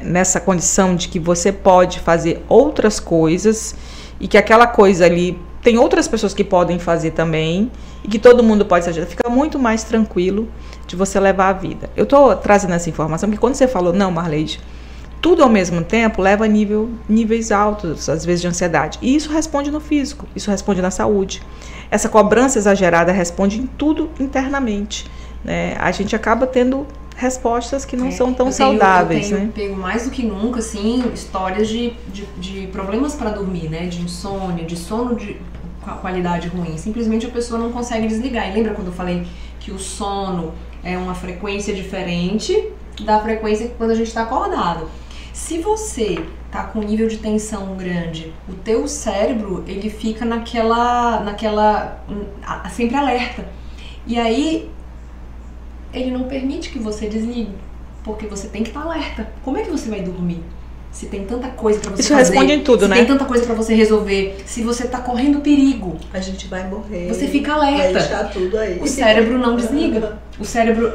nessa condição de que você pode fazer outras coisas e que aquela coisa ali tem outras pessoas que podem fazer também e que todo mundo pode se ajudar, fica muito mais tranquilo de você levar a vida. Eu estou trazendo essa informação porque quando você falou, não, Marleide, tudo ao mesmo tempo leva a níveis altos, às vezes, de ansiedade. E isso responde no físico, isso responde na saúde. Essa cobrança exagerada responde em tudo internamente, né? A gente acaba tendo respostas que não são tão saudáveis, né? Eu pego mais do que nunca, assim, histórias de problemas para dormir, né? De insônia, de sono de qualidade ruim. Simplesmente a pessoa não consegue desligar. E lembra quando eu falei que o sono é uma frequência diferente da frequência quando a gente está acordado? Se você tá com um nível de tensão grande, o teu cérebro, ele fica sempre alerta. E aí, ele não permite que você desligue, porque você tem que estar alerta. Como é que você vai dormir? Se tem tanta coisa pra você fazer. Isso responde em tudo, né? Se tem tanta coisa pra você resolver. Se você tá correndo perigo. A gente vai morrer. Você fica alerta. Vai deixar tudo aí. O cérebro não desliga. O cérebro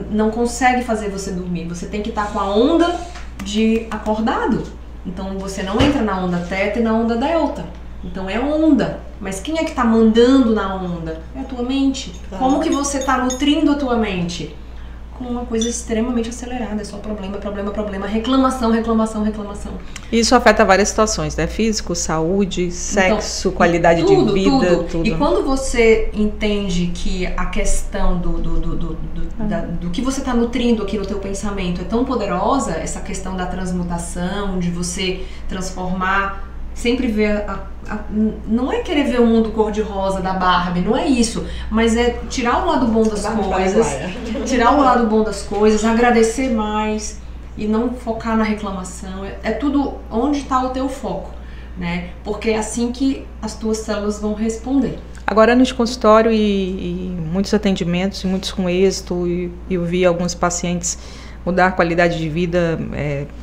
não consegue fazer você dormir. Você tem que estar com a onda de acordado. Então você não entra na onda teta e na onda delta. Então é onda. Mas quem é que tá mandando na onda? É a tua mente. Tá. Como que você tá nutrindo a tua mente? Com uma coisa extremamente acelerada, é só problema, reclamação. Isso afeta várias situações, né? Físico, saúde, sexo, então, qualidade de vida, tudo. E quando você entende que a questão do que você está nutrindo aqui no teu pensamento é tão poderosa, essa questão da transmutação, de você transformar, sempre ver não é querer ver o mundo cor-de-rosa da Barbie, não é isso, mas é tirar o lado bom das coisas, agradecer mais e não focar na reclamação. É tudo onde está o teu foco, né? Porque é assim que as tuas células vão responder. Agora no consultório e muitos atendimentos, e muitos com êxito, e eu vi alguns pacientes mudar a qualidade de vida,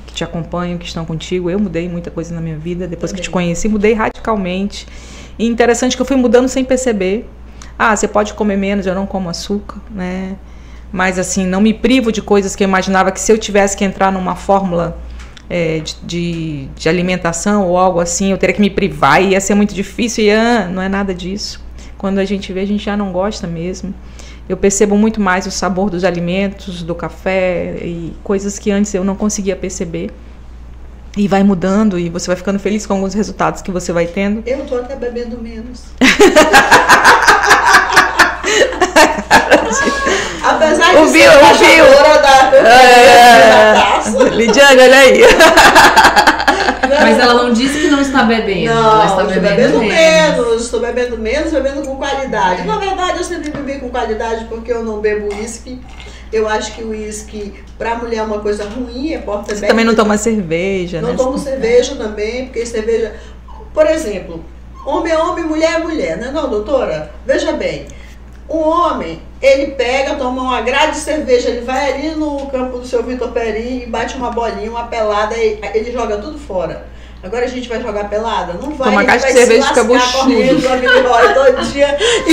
que te acompanham, que estão contigo. Eu mudei muita coisa na minha vida, depois que te conheci, mudei radicalmente. E interessante que eu fui mudando sem perceber. Você pode comer menos, eu não como açúcar, né? Mas assim, não me privo de coisas que eu imaginava que se eu tivesse que entrar numa fórmula de alimentação ou algo assim, eu teria que me privar e ia ser muito difícil. E não é nada disso. Quando a gente vê, a gente já não gosta mesmo. Eu percebo muito mais o sabor dos alimentos, do café e coisas que antes eu não conseguia perceber. E vai mudando e você vai ficando feliz com alguns resultados que você vai tendo. Eu tô até bebendo menos. Apesar de ser da taça. Lidiane, olha aí. Mas ela não disse que não está bebendo. Não, ela está bebendo menos. Estou bebendo menos, bebendo com qualidade. Na verdade, eu sempre bebi com qualidade porque eu não bebo uísque. Eu acho que o uísque, pra mulher, é uma coisa ruim, é porta-bebida. Você também não toma cerveja, né? Não tomo cerveja também, porque cerveja... Por exemplo, homem é homem, mulher é mulher, né? Não, doutora? Veja bem, um homem, ele pega, toma uma grade de cerveja, ele vai ali no campo do seu Vitor Perim e bate uma bolinha, uma pelada, e ele joga tudo fora. Agora a gente vai jogar pelada? Não vai. Toma caixa de cerveja, fica buchudo. E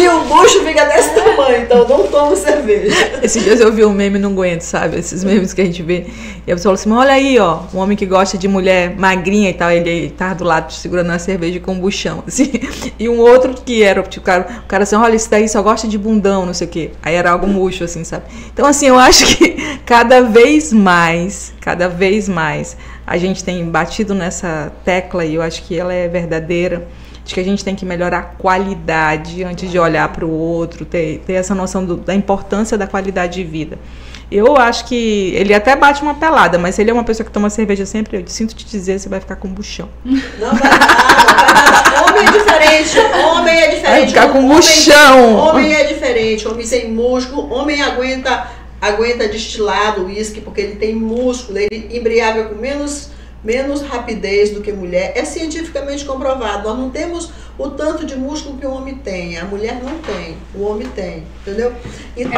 o bucho fica desse tamanho, então não tomo cerveja. Esses dias eu vi um meme, não aguento, sabe? Esses memes que a gente vê. E a pessoa falou assim, olha aí, ó, um homem que gosta de mulher magrinha e tal, ele tá do lado segurando uma cerveja com um buchão, assim. E um outro que era, tipo, o cara assim, olha, esse daí só gosta de bundão, não sei o quê. Aí era algo murcho, assim, sabe? Então, assim, eu acho que cada vez mais, a gente tem batido nessa tecla e eu acho que ela é verdadeira, de que a gente tem que melhorar a qualidade antes de olhar para o outro, ter essa noção da importância da qualidade de vida. Eu acho que ele até bate uma pelada, mas se ele é uma pessoa que toma cerveja sempre, eu sinto te dizer, você vai ficar com buchão. Não vai nada. Homem é diferente, homem é diferente. Vai ficar com buchão. Homem é diferente, homem sem músculo, homem aguenta destilado, uísque, porque ele tem músculo, ele embriaga com menos rapidez do que mulher. É cientificamente comprovado. Nós não temos o tanto de músculo que o homem tem. A mulher não tem. O homem tem. Entendeu? Então,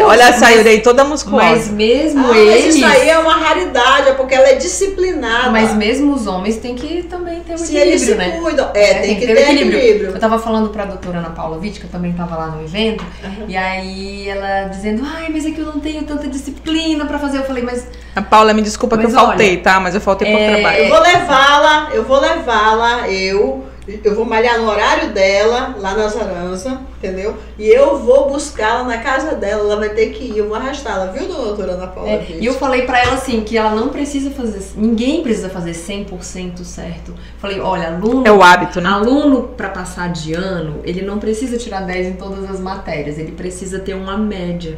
olha a Sayuri toda musculosa. Mas mesmo eles... Isso aí é uma raridade, é porque ela é disciplinada. Mas mesmo os homens têm que também ter um se equilíbrio, eles se né? cuidam. Tem que ter equilíbrio. Eu tava falando pra doutora Ana Paula Witt, que eu também tava lá no evento, e aí ela dizendo, mas é que eu não tenho tanta disciplina pra fazer. Eu falei, mas... A Paula, me desculpa que eu faltei, tá? Mas eu faltei por trabalho. Eu vou levá-la, eu vou malhar no horário dela, lá na Zaranza, entendeu? E eu vou buscá-la na casa dela, ela vai ter que ir, eu vou arrastá-la, viu, doutora Ana Paula? E eu falei pra ela assim, que ela não precisa fazer, ninguém precisa fazer 100% certo. Falei, olha, aluno... É o hábito, né? Aluno, pra passar de ano, ele não precisa tirar 10 em todas as matérias, ele precisa ter uma média.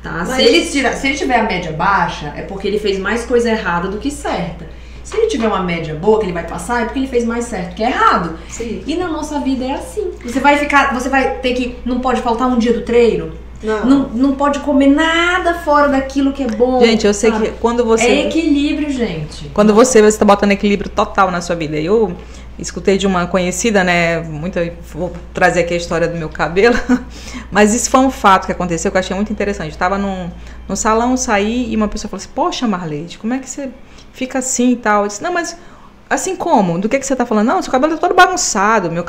Tá? Se ele tiver a média baixa, é porque ele fez mais coisa errada do que certa. Se ele tiver uma média boa que ele vai passar, é porque ele fez mais certo que errado. Sim. E na nossa vida é assim. Você vai ter que... Não pode faltar um dia do treino. Não pode comer nada fora daquilo que é bom. Gente, eu sei que quando você... É equilíbrio, gente. Quando você está botando equilíbrio total na sua vida. Eu escutei de uma conhecida, né? Vou trazer aqui a história do meu cabelo. Mas isso foi um fato que aconteceu que eu achei muito interessante. Eu estava no salão, saí e uma pessoa falou assim, poxa, Marleide, como é que você fica assim e tal? Eu disse, não, mas assim como? Do que você está falando? Não, seu cabelo é todo bagunçado. Meu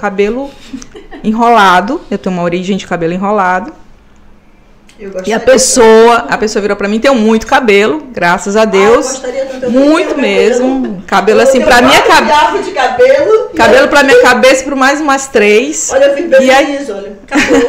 enrolado. Eu tenho uma origem de cabelo enrolado. E a pessoa virou pra mim, tenho muito cabelo, graças a Deus, muito mesmo, cabelo assim pra minha cabeça, de cabelo pra minha cabeça por mais umas 3. Olha, eu fiz bem feliz, olha, acabou.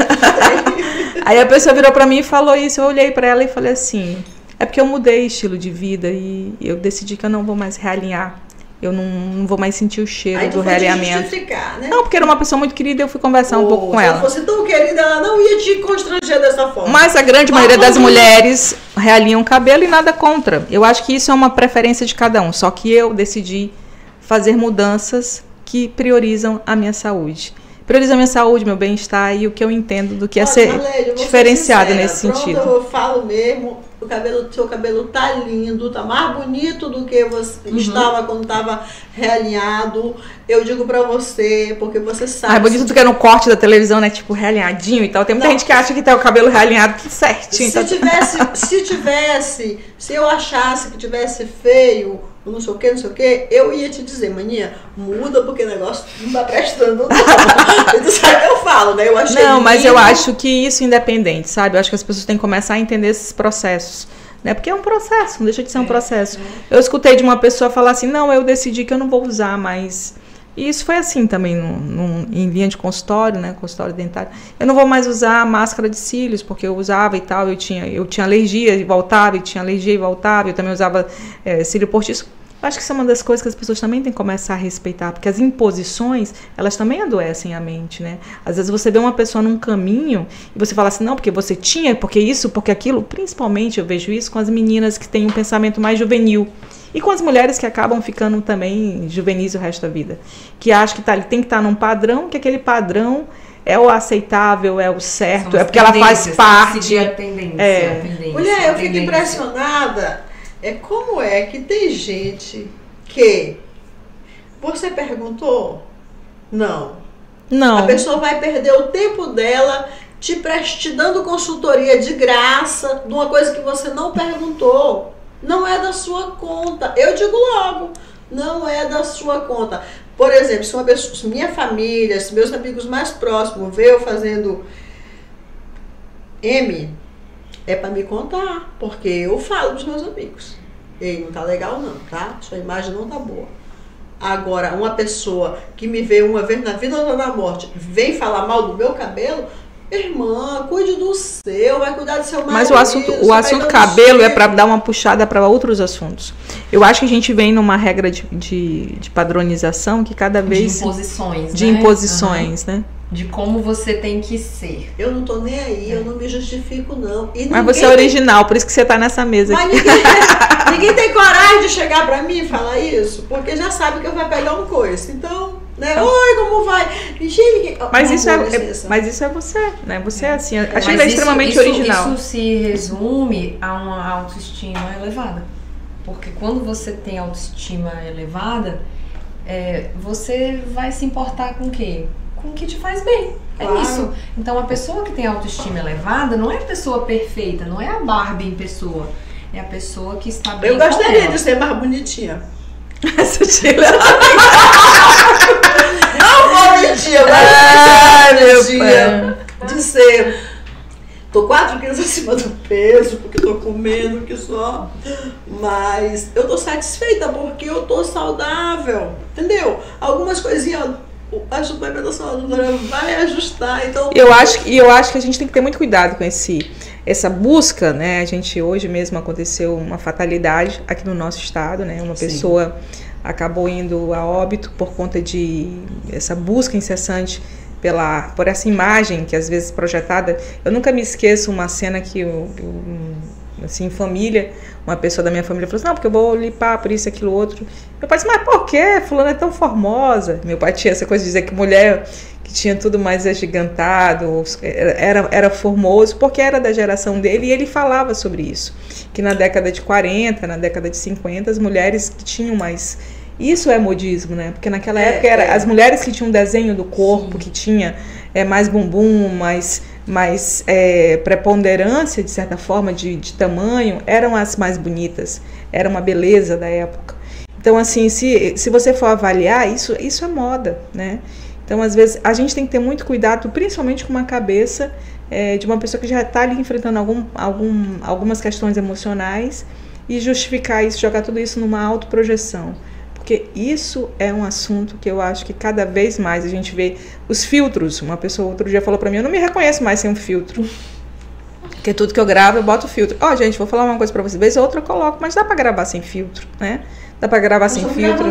Aí a pessoa virou pra mim e falou isso, eu olhei pra ela e falei assim, é porque eu mudei estilo de vida e eu decidi que eu não vou mais realinhar. Eu não vou mais sentir o cheiro do realinhamento. Né? Não, porque era uma pessoa muito querida e eu fui conversar um pouco com ela. Se ela fosse tão querida, ela não ia te constranger dessa forma. Mas a grande maioria das mulheres realinham o cabelo e nada contra. Eu acho que isso é uma preferência de cada um. Só que eu decidi fazer mudanças que priorizam a minha saúde. Priorizam a minha saúde, meu bem-estar e o que eu entendo do que é ser diferenciado nesse sentido. Eu falo mesmo, seu cabelo tá lindo, tá mais bonito do que você estava quando estava realinhado. Eu digo pra você, porque você sabe. É bonito do que é no corte da televisão, né? Tipo, realinhadinho e tal. Tem muita gente que acha que tem o cabelo realinhado tudo certinho. Se eu achasse que tivesse feio, não sei o que, eu ia te dizer, maninha, muda porque o negócio não tá prestando, não. Tu sabe o que eu falo, né? Eu achei não, mas eu acho que isso independente, sabe? Eu acho que as pessoas têm que começar a entender esses processos, né? Porque é um processo, não deixa de ser um processo. Eu escutei de uma pessoa falar assim, não, eu decidi que eu não vou usar mais. E isso foi assim também em linha de consultório, né? Consultório dentário. Eu não vou mais usar máscara de cílios, porque eu usava e tal, eu tinha alergia e voltava, eu também usava cílio postiço. Acho que isso é uma das coisas que as pessoas também têm que começar a respeitar, porque as imposições, elas também adoecem a mente, né? Às vezes você vê uma pessoa num caminho e você fala assim, não, porque você tinha, porque isso, porque aquilo. Principalmente eu vejo isso com as meninas que têm um pensamento mais juvenil. E com as mulheres que acabam ficando também juvenis o resto da vida. Que acham que tem que estar num padrão, que aquele padrão é o aceitável, é o certo, é porque ela faz parte. A tendência. Mulher, eu fico impressionada. Como é que tem gente que você perguntou? Não. A pessoa vai perder o tempo dela te dando consultoria de graça de uma coisa que você não perguntou. Não é da sua conta. Eu digo logo, não é da sua conta. Por exemplo, se uma pessoa, minha família, se meus amigos mais próximos vê eu fazendo é para me contar, porque eu falo pros meus amigos. Ei, não tá legal não, tá? Sua imagem não tá boa. Agora, uma pessoa que me vê uma vez na vida ou na morte, vem falar mal do meu cabelo, irmã, cuide do seu, vai cuidar do seu marido. Mas o assunto cabelo é para dar uma puxada para outros assuntos. Eu acho que a gente vem numa regra de padronização que cada vez... De imposições, de imposições, né? De como você tem que ser. Eu não tô nem aí, eu não me justifico, não. E mas você é original, por isso que você tá nessa mesa mas aqui. Ninguém tem coragem de chegar pra mim e falar isso, porque já sabe que eu vou pegar um coice. Então, né? Oi, como vai? Mas isso é você, né? Você é assim, acho que é extremamente original. Isso se resume a uma autoestima elevada. Porque quando você tem autoestima elevada, você vai se importar com o quê? Com o que te faz bem. Claro. É isso. Então a pessoa que tem autoestima elevada não é a pessoa perfeita, não é a Barbie em pessoa. É a pessoa que está bem. Eu gostaria de ser mais bonitinha. Essa tira. Não vou mentir, mas de ser. Tô 4 quilos acima do peso, porque tô comendo que só. Mas eu tô satisfeita porque eu tô saudável. Entendeu? Algumas coisinhas. A suplementação vai ajustar, então... Eu acho que a gente tem que ter muito cuidado com essa busca, né? A gente, hoje mesmo aconteceu uma fatalidade aqui no nosso estado, né? Uma pessoa acabou indo a óbito por conta de essa busca incessante por essa imagem que às vezes projetada. Eu nunca me esqueço uma cena que assim, em família, uma pessoa da minha família falou assim, não, porque eu vou limpar por isso, aquilo, outro. Meu pai disse, mas por quê? Fulana é tão formosa. Meu pai tinha essa coisa de dizer que mulher que tinha tudo mais agigantado, era formoso, porque era da geração dele, e ele falava sobre isso. Que na década de 40, na década de 50, as mulheres que tinham mais... Isso é modismo, né? Porque naquela época era as mulheres que tinham desenho do corpo, que tinha mais bumbum, mais preponderância, de certa forma, de tamanho, eram as mais bonitas. Era uma beleza da época. Então, assim, se você for avaliar, isso é moda, né? Então, às vezes, a gente tem que ter muito cuidado, principalmente com uma cabeça de uma pessoa que já está ali enfrentando algumas questões emocionais e justificar isso, jogar tudo isso numa autoprojeção. Porque isso é um assunto que eu acho que cada vez mais a gente vê os filtros. Uma pessoa outro dia falou pra mim, eu não me reconheço mais sem um filtro. Porque tudo que eu gravo, eu boto filtro. Gente, vou falar uma coisa pra vocês. Vez ou outra eu coloco, mas dá pra gravar sem filtro, né? Dá pra gravar sem filtro.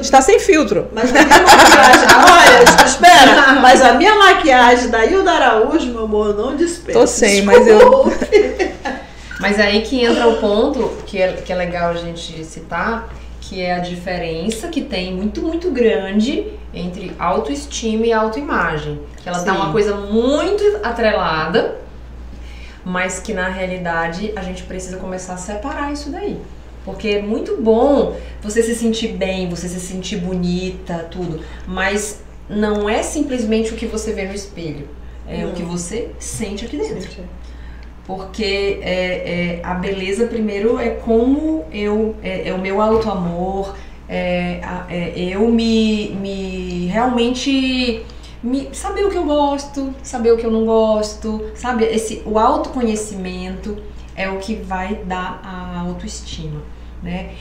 Está sem filtro. Mas a minha maquiagem... Olha, espera. Mas a minha maquiagem da Hilda Araújo, meu amor, não dispensa. Tô sem, mas eu... Mas aí que entra o ponto que é legal a gente citar, que é a diferença que tem muito, muito grande entre autoestima e autoimagem. Que ela tá uma coisa muito atrelada, mas que na realidade a gente precisa começar a separar isso daí. Porque é muito bom você se sentir bem, você se sentir bonita, tudo. Mas não é simplesmente o que você vê no espelho. É o que você sente aqui dentro. Porque a beleza, primeiro, é como é o meu auto-amor, eu realmente saber o que eu gosto, saber o que eu não gosto, sabe? O autoconhecimento é o que vai dar a autoestima, né?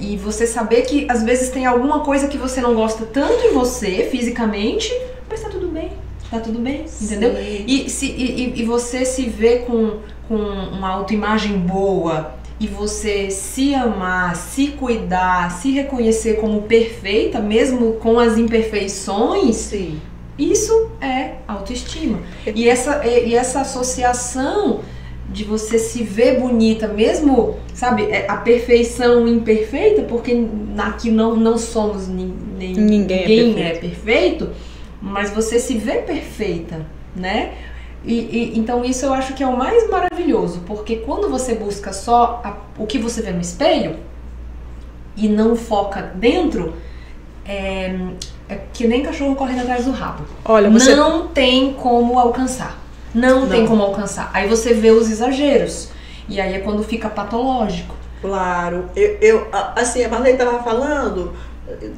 E você saber que às vezes tem alguma coisa que você não gosta tanto em você, fisicamente, mas tá tudo bem. Tá tudo bem, entendeu? E você se vê com uma autoimagem boa e você se amar, se cuidar, se reconhecer como perfeita, mesmo com as imperfeições, isso é autoestima. E essa associação de você se ver bonita, mesmo, sabe, a perfeição imperfeita, porque aqui não somos ninguém é perfeito. Mas você se vê perfeita, né? Então isso eu acho que é o mais maravilhoso, porque quando você busca só o que você vê no espelho e não foca dentro, é que nem cachorro correndo atrás do rabo. Olha, não tem como alcançar. Não tem como alcançar. Aí você vê os exageros. E aí é quando fica patológico. Claro. Assim, a Marlene estava falando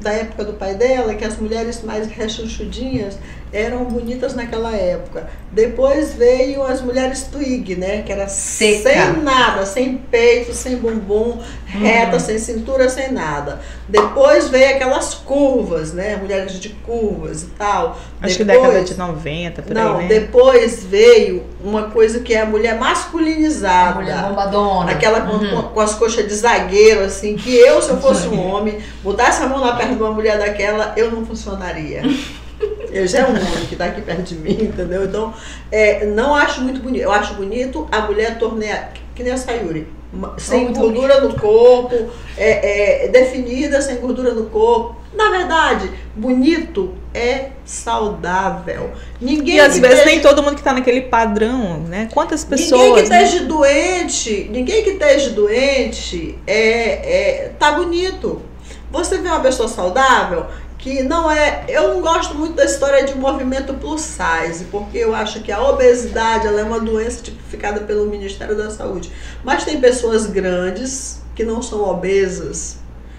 da época do pai dela, que as mulheres mais rechonchudinhas, eram bonitas naquela época. Depois veio as mulheres twig, né? Que era Seca. sem nada, sem peito, sem bumbum, reta, sem cintura, sem nada. Depois veio aquelas curvas, né? Mulheres de curvas e tal. Acho que Depois, década de 90, por não, aí, né? depois veio uma coisa que é a mulher masculinizada. A mulher bombadona. Aquela com as coxas de zagueiro, assim, que eu, se eu fosse um homem, botasse a mão na perna de uma mulher daquela, eu não funcionaria. Eu já é um homem que está aqui perto de mim, entendeu? Então, não acho muito bonito. Eu acho bonito a mulher torneia, que nem a Sayuri, sem gordura no corpo, definida, sem gordura no corpo. Na verdade, bonito é saudável. Ninguém e às vezes nem todo mundo que está naquele padrão, né? Quantas pessoas... Ninguém que esteja doente tá bonito. Você vê uma pessoa saudável que não é... Eu não gosto muito da história de movimento plus size, porque eu acho que a obesidade ela é uma doença tipificada pelo Ministério da Saúde. Mas tem pessoas grandes que não são obesas.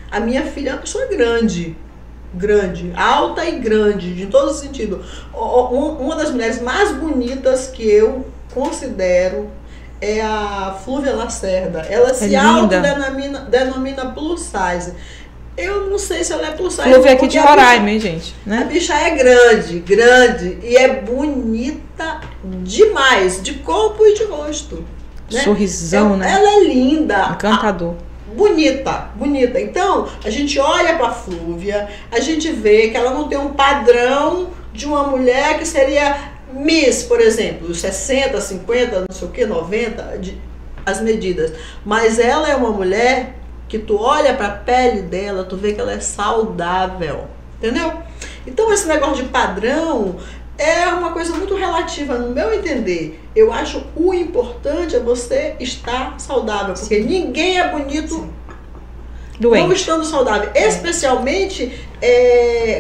A minha filha é uma pessoa grande, alta e grande, em todo sentido. Uma das mulheres mais bonitas que eu considero é a Flúvia Lacerda. Ela se autodenomina plus size. Eu não sei se ela é plus size. Flúvia aqui de Roraima, hein, gente? Né? A bicha é grande e é bonita demais, de corpo e de rosto. Né? Sorrisão, né? Ela é linda. Encantador. Bonita. Então, a gente olha pra Flúvia, a gente vê que ela não tem um padrão de uma mulher que seria Miss, por exemplo, 60, 50, não sei o que, 90, as medidas. Mas ela é uma mulher que tu olha pra pele dela, tu vê que ela é saudável, entendeu? Então, esse negócio de padrão é uma coisa muito relativa, no meu entender. Eu acho o importante é você estar saudável, porque ninguém é bonito doente, não estando saudável, especialmente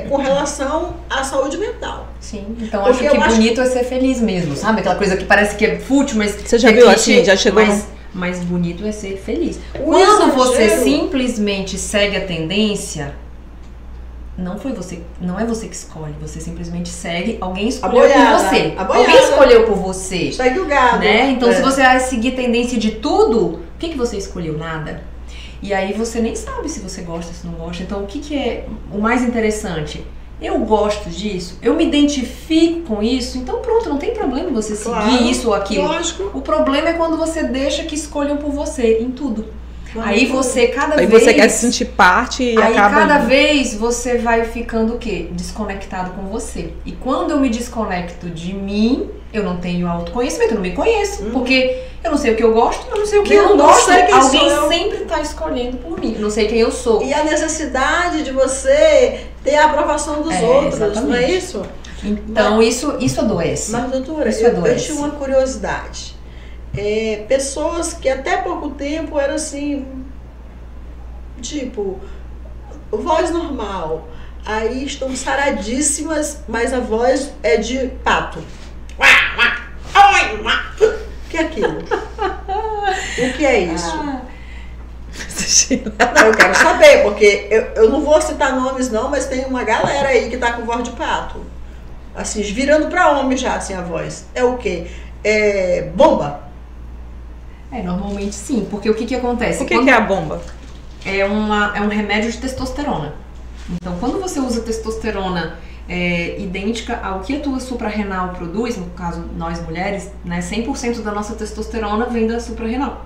com relação à saúde mental. Sim, então acho que bonito é ser feliz mesmo, sabe? Aquela coisa que parece que é fútil, mas... Você já viu assim, já chegou mas bonito é ser feliz. Quando você simplesmente segue a tendência... Não é você que escolhe, você simplesmente segue, alguém escolheu por você. Alguém escolheu por você. Segue o gado. Né? Então, se você vai seguir tendência de tudo, o que você escolheu? Nada. E aí você nem sabe se você gosta, se não gosta. Então, o que é o mais interessante? Eu gosto disso, eu me identifico com isso, então pronto, não tem problema você seguir isso ou aquilo. Lógico. O problema é quando você deixa que escolham por você em tudo. Aí você você quer se sentir parte e aí acaba... cada vez você vai ficando o quê? Desconectado com você. E quando eu me desconecto de mim, eu não tenho autoconhecimento, eu não me conheço. Porque eu não sei o que eu gosto, eu não sei o que eu não gosto. Alguém sempre está escolhendo por mim, eu não sei quem eu sou. E a necessidade de você ter a aprovação dos outros, exatamente. Não é isso? Então isso adoece. Mas doutora, eu tinha uma curiosidade. Pessoas que até pouco tempo eram assim, tipo, voz normal, aí estão saradíssimas, mas a voz é de pato. O que é aquilo? O que é isso? Não, eu quero saber, porque eu não vou citar nomes não, mas tem uma galera aí que tá com voz de pato, assim, virando pra homem já, assim, a voz. É o quê? Bomba? Normalmente sim, porque o que acontece? O que é a bomba? É um remédio de testosterona. Então, quando você usa testosterona idêntica ao que a tua suprarrenal produz, no caso, nós mulheres, né, 100% da nossa testosterona vem da suprarrenal.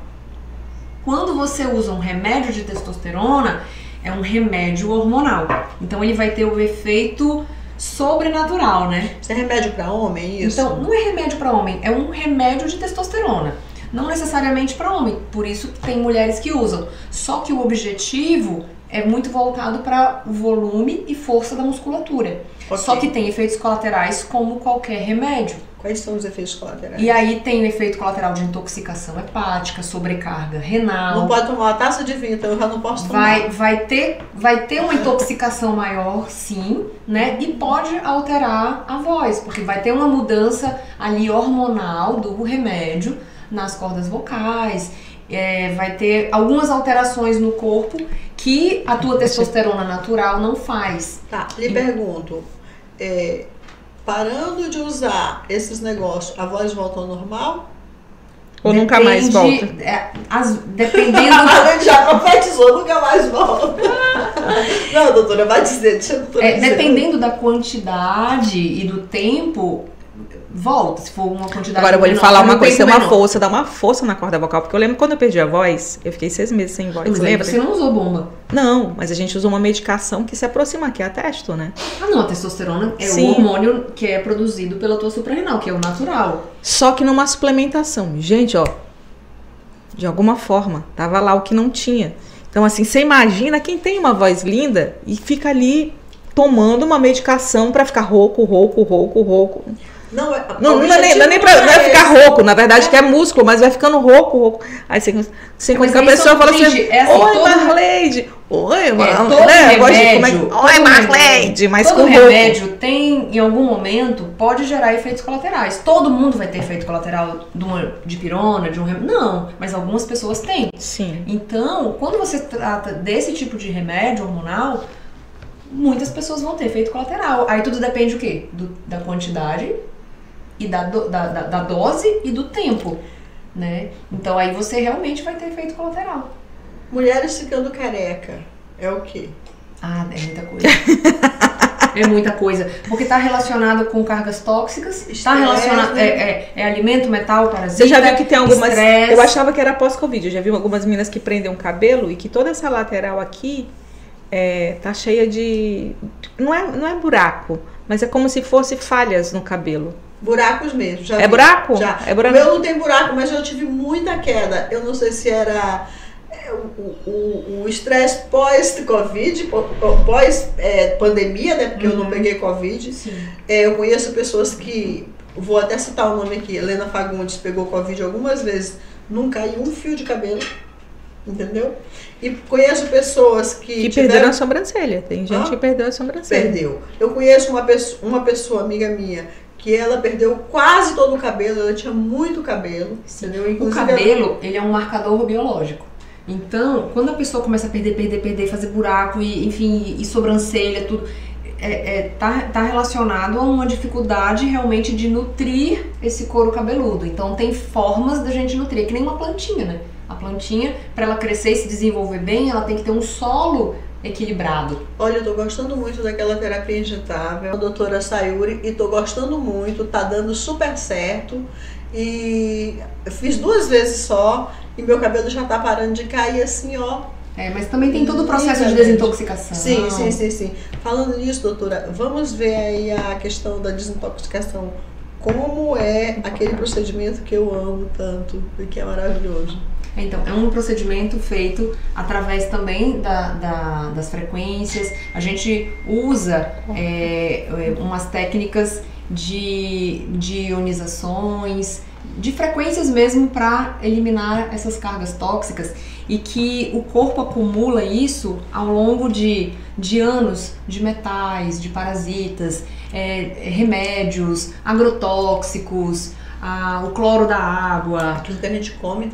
Quando você usa um remédio de testosterona, é um remédio hormonal. Então, ele vai ter o efeito sobrenatural, né? Isso é remédio para homem, isso? Então, não é remédio para homem, é um remédio de testosterona. Não necessariamente para homem, por isso que tem mulheres que usam. Só que o objetivo é muito voltado para volume e força da musculatura. Okay. Só que tem efeitos colaterais como qualquer remédio. Quais são os efeitos colaterais? E aí tem o efeito colateral de intoxicação hepática, sobrecarga renal. Não pode tomar uma taça de vinho, então eu já não posso tomar. Vai ter uma intoxicação maior, sim, né? E pode alterar a voz, porque vai ter uma mudança ali hormonal do remédio nas cordas vocais, vai ter algumas alterações no corpo que a tua testosterona natural não faz. Tá, lhe pergunto, parando de usar esses negócios, a voz volta ao normal? Ou nunca mais volta? Dependendo... A gente já profetizou, nunca mais volta. Não, doutora, vai dizer, deixa a doutora dizer. Dependendo da quantidade e do tempo, volta, se for uma quantidade. Agora eu vou lhe falar uma coisa, tem uma força, dá uma força na corda vocal, porque eu lembro quando eu perdi a voz, eu fiquei 6 meses sem voz, lembra? Você não usou bomba? Não, mas a gente usou uma medicação que se aproxima, que é a testo, né? Ah não, a testosterona é o hormônio que é produzido pela tua suprarrenal, que é o natural. Só que numa suplementação, gente, ó, de alguma forma, tava lá o que não tinha. Então assim, você imagina quem tem uma voz linda e fica ali tomando uma medicação pra ficar rouco. Não é nem pra ficar rouco, na verdade que é músculo, mas vai ficando rouco. Aí você encontra a pessoa e fala assim, oi Marleide, oi Marleide, mas todo remédio tem, em algum momento, pode gerar efeitos colaterais. Todo mundo vai ter efeito colateral de pirona, de um remédio? Não, mas algumas pessoas têm. Sim. Então, quando você trata desse tipo de remédio hormonal, muitas pessoas vão ter efeito colateral. Aí tudo depende o quê? Da quantidade e da dose e do tempo, né? Então aí você realmente vai ter efeito colateral. Mulheres ficando careca, é o quê? Ah, é muita coisa. É muita coisa. Porque está relacionado com cargas tóxicas, está relacionado... É alimento, metal, parasita. Você já viu que tem algumas... Estresse. Eu achava que era pós-Covid. Eu já vi algumas meninas que prendem o cabelo e que toda essa lateral aqui tá cheia de... Não é buraco, mas é como se fosse falhas no cabelo. Buracos mesmo. Já é vi. Já? É buraco? O meu não tem buraco, mas eu tive muita queda. Eu não sei se era o estresse pós-Covid, pós-pandemia, né? Porque eu não peguei Covid. Eu conheço pessoas que, vou até citar o nome aqui, Helena Fagundes pegou Covid algumas vezes, não caiu um fio de cabelo, entendeu? E conheço pessoas que perderam a sobrancelha. Tem gente que perdeu a sobrancelha. Perdeu. Eu conheço uma pessoa, amiga minha, que ela perdeu quase todo o cabelo, ela tinha muito cabelo, entendeu? Inclusive, o cabelo, ele é um marcador biológico. Então, quando a pessoa começa a perder, fazer buraco, e sobrancelha, tudo, tá relacionado a uma dificuldade realmente de nutrir esse couro cabeludo. Então, tem formas da gente nutrir, é que nem uma plantinha, né? A plantinha, para ela crescer e se desenvolver bem, ela tem que ter um solo equilibrado. Olha, eu tô gostando muito daquela terapia injetável, a doutora Sayuri, e tô gostando muito, tá dando super certo. E eu fiz 2 vezes só e meu cabelo já tá parando de cair assim, ó. Mas também tem todo o processo de desintoxicação. Sim. Falando nisso, doutora, vamos ver aí a questão da desintoxicação. Como é aquele procedimento que eu amo tanto e que é maravilhoso? Então, é um procedimento feito através também das frequências. A gente usa umas técnicas de ionizações, de frequências mesmo, para eliminar essas cargas tóxicas, e que o corpo acumula isso ao longo de anos, de metais, de parasitas, remédios, agrotóxicos, o cloro da água. Aquilo que a gente come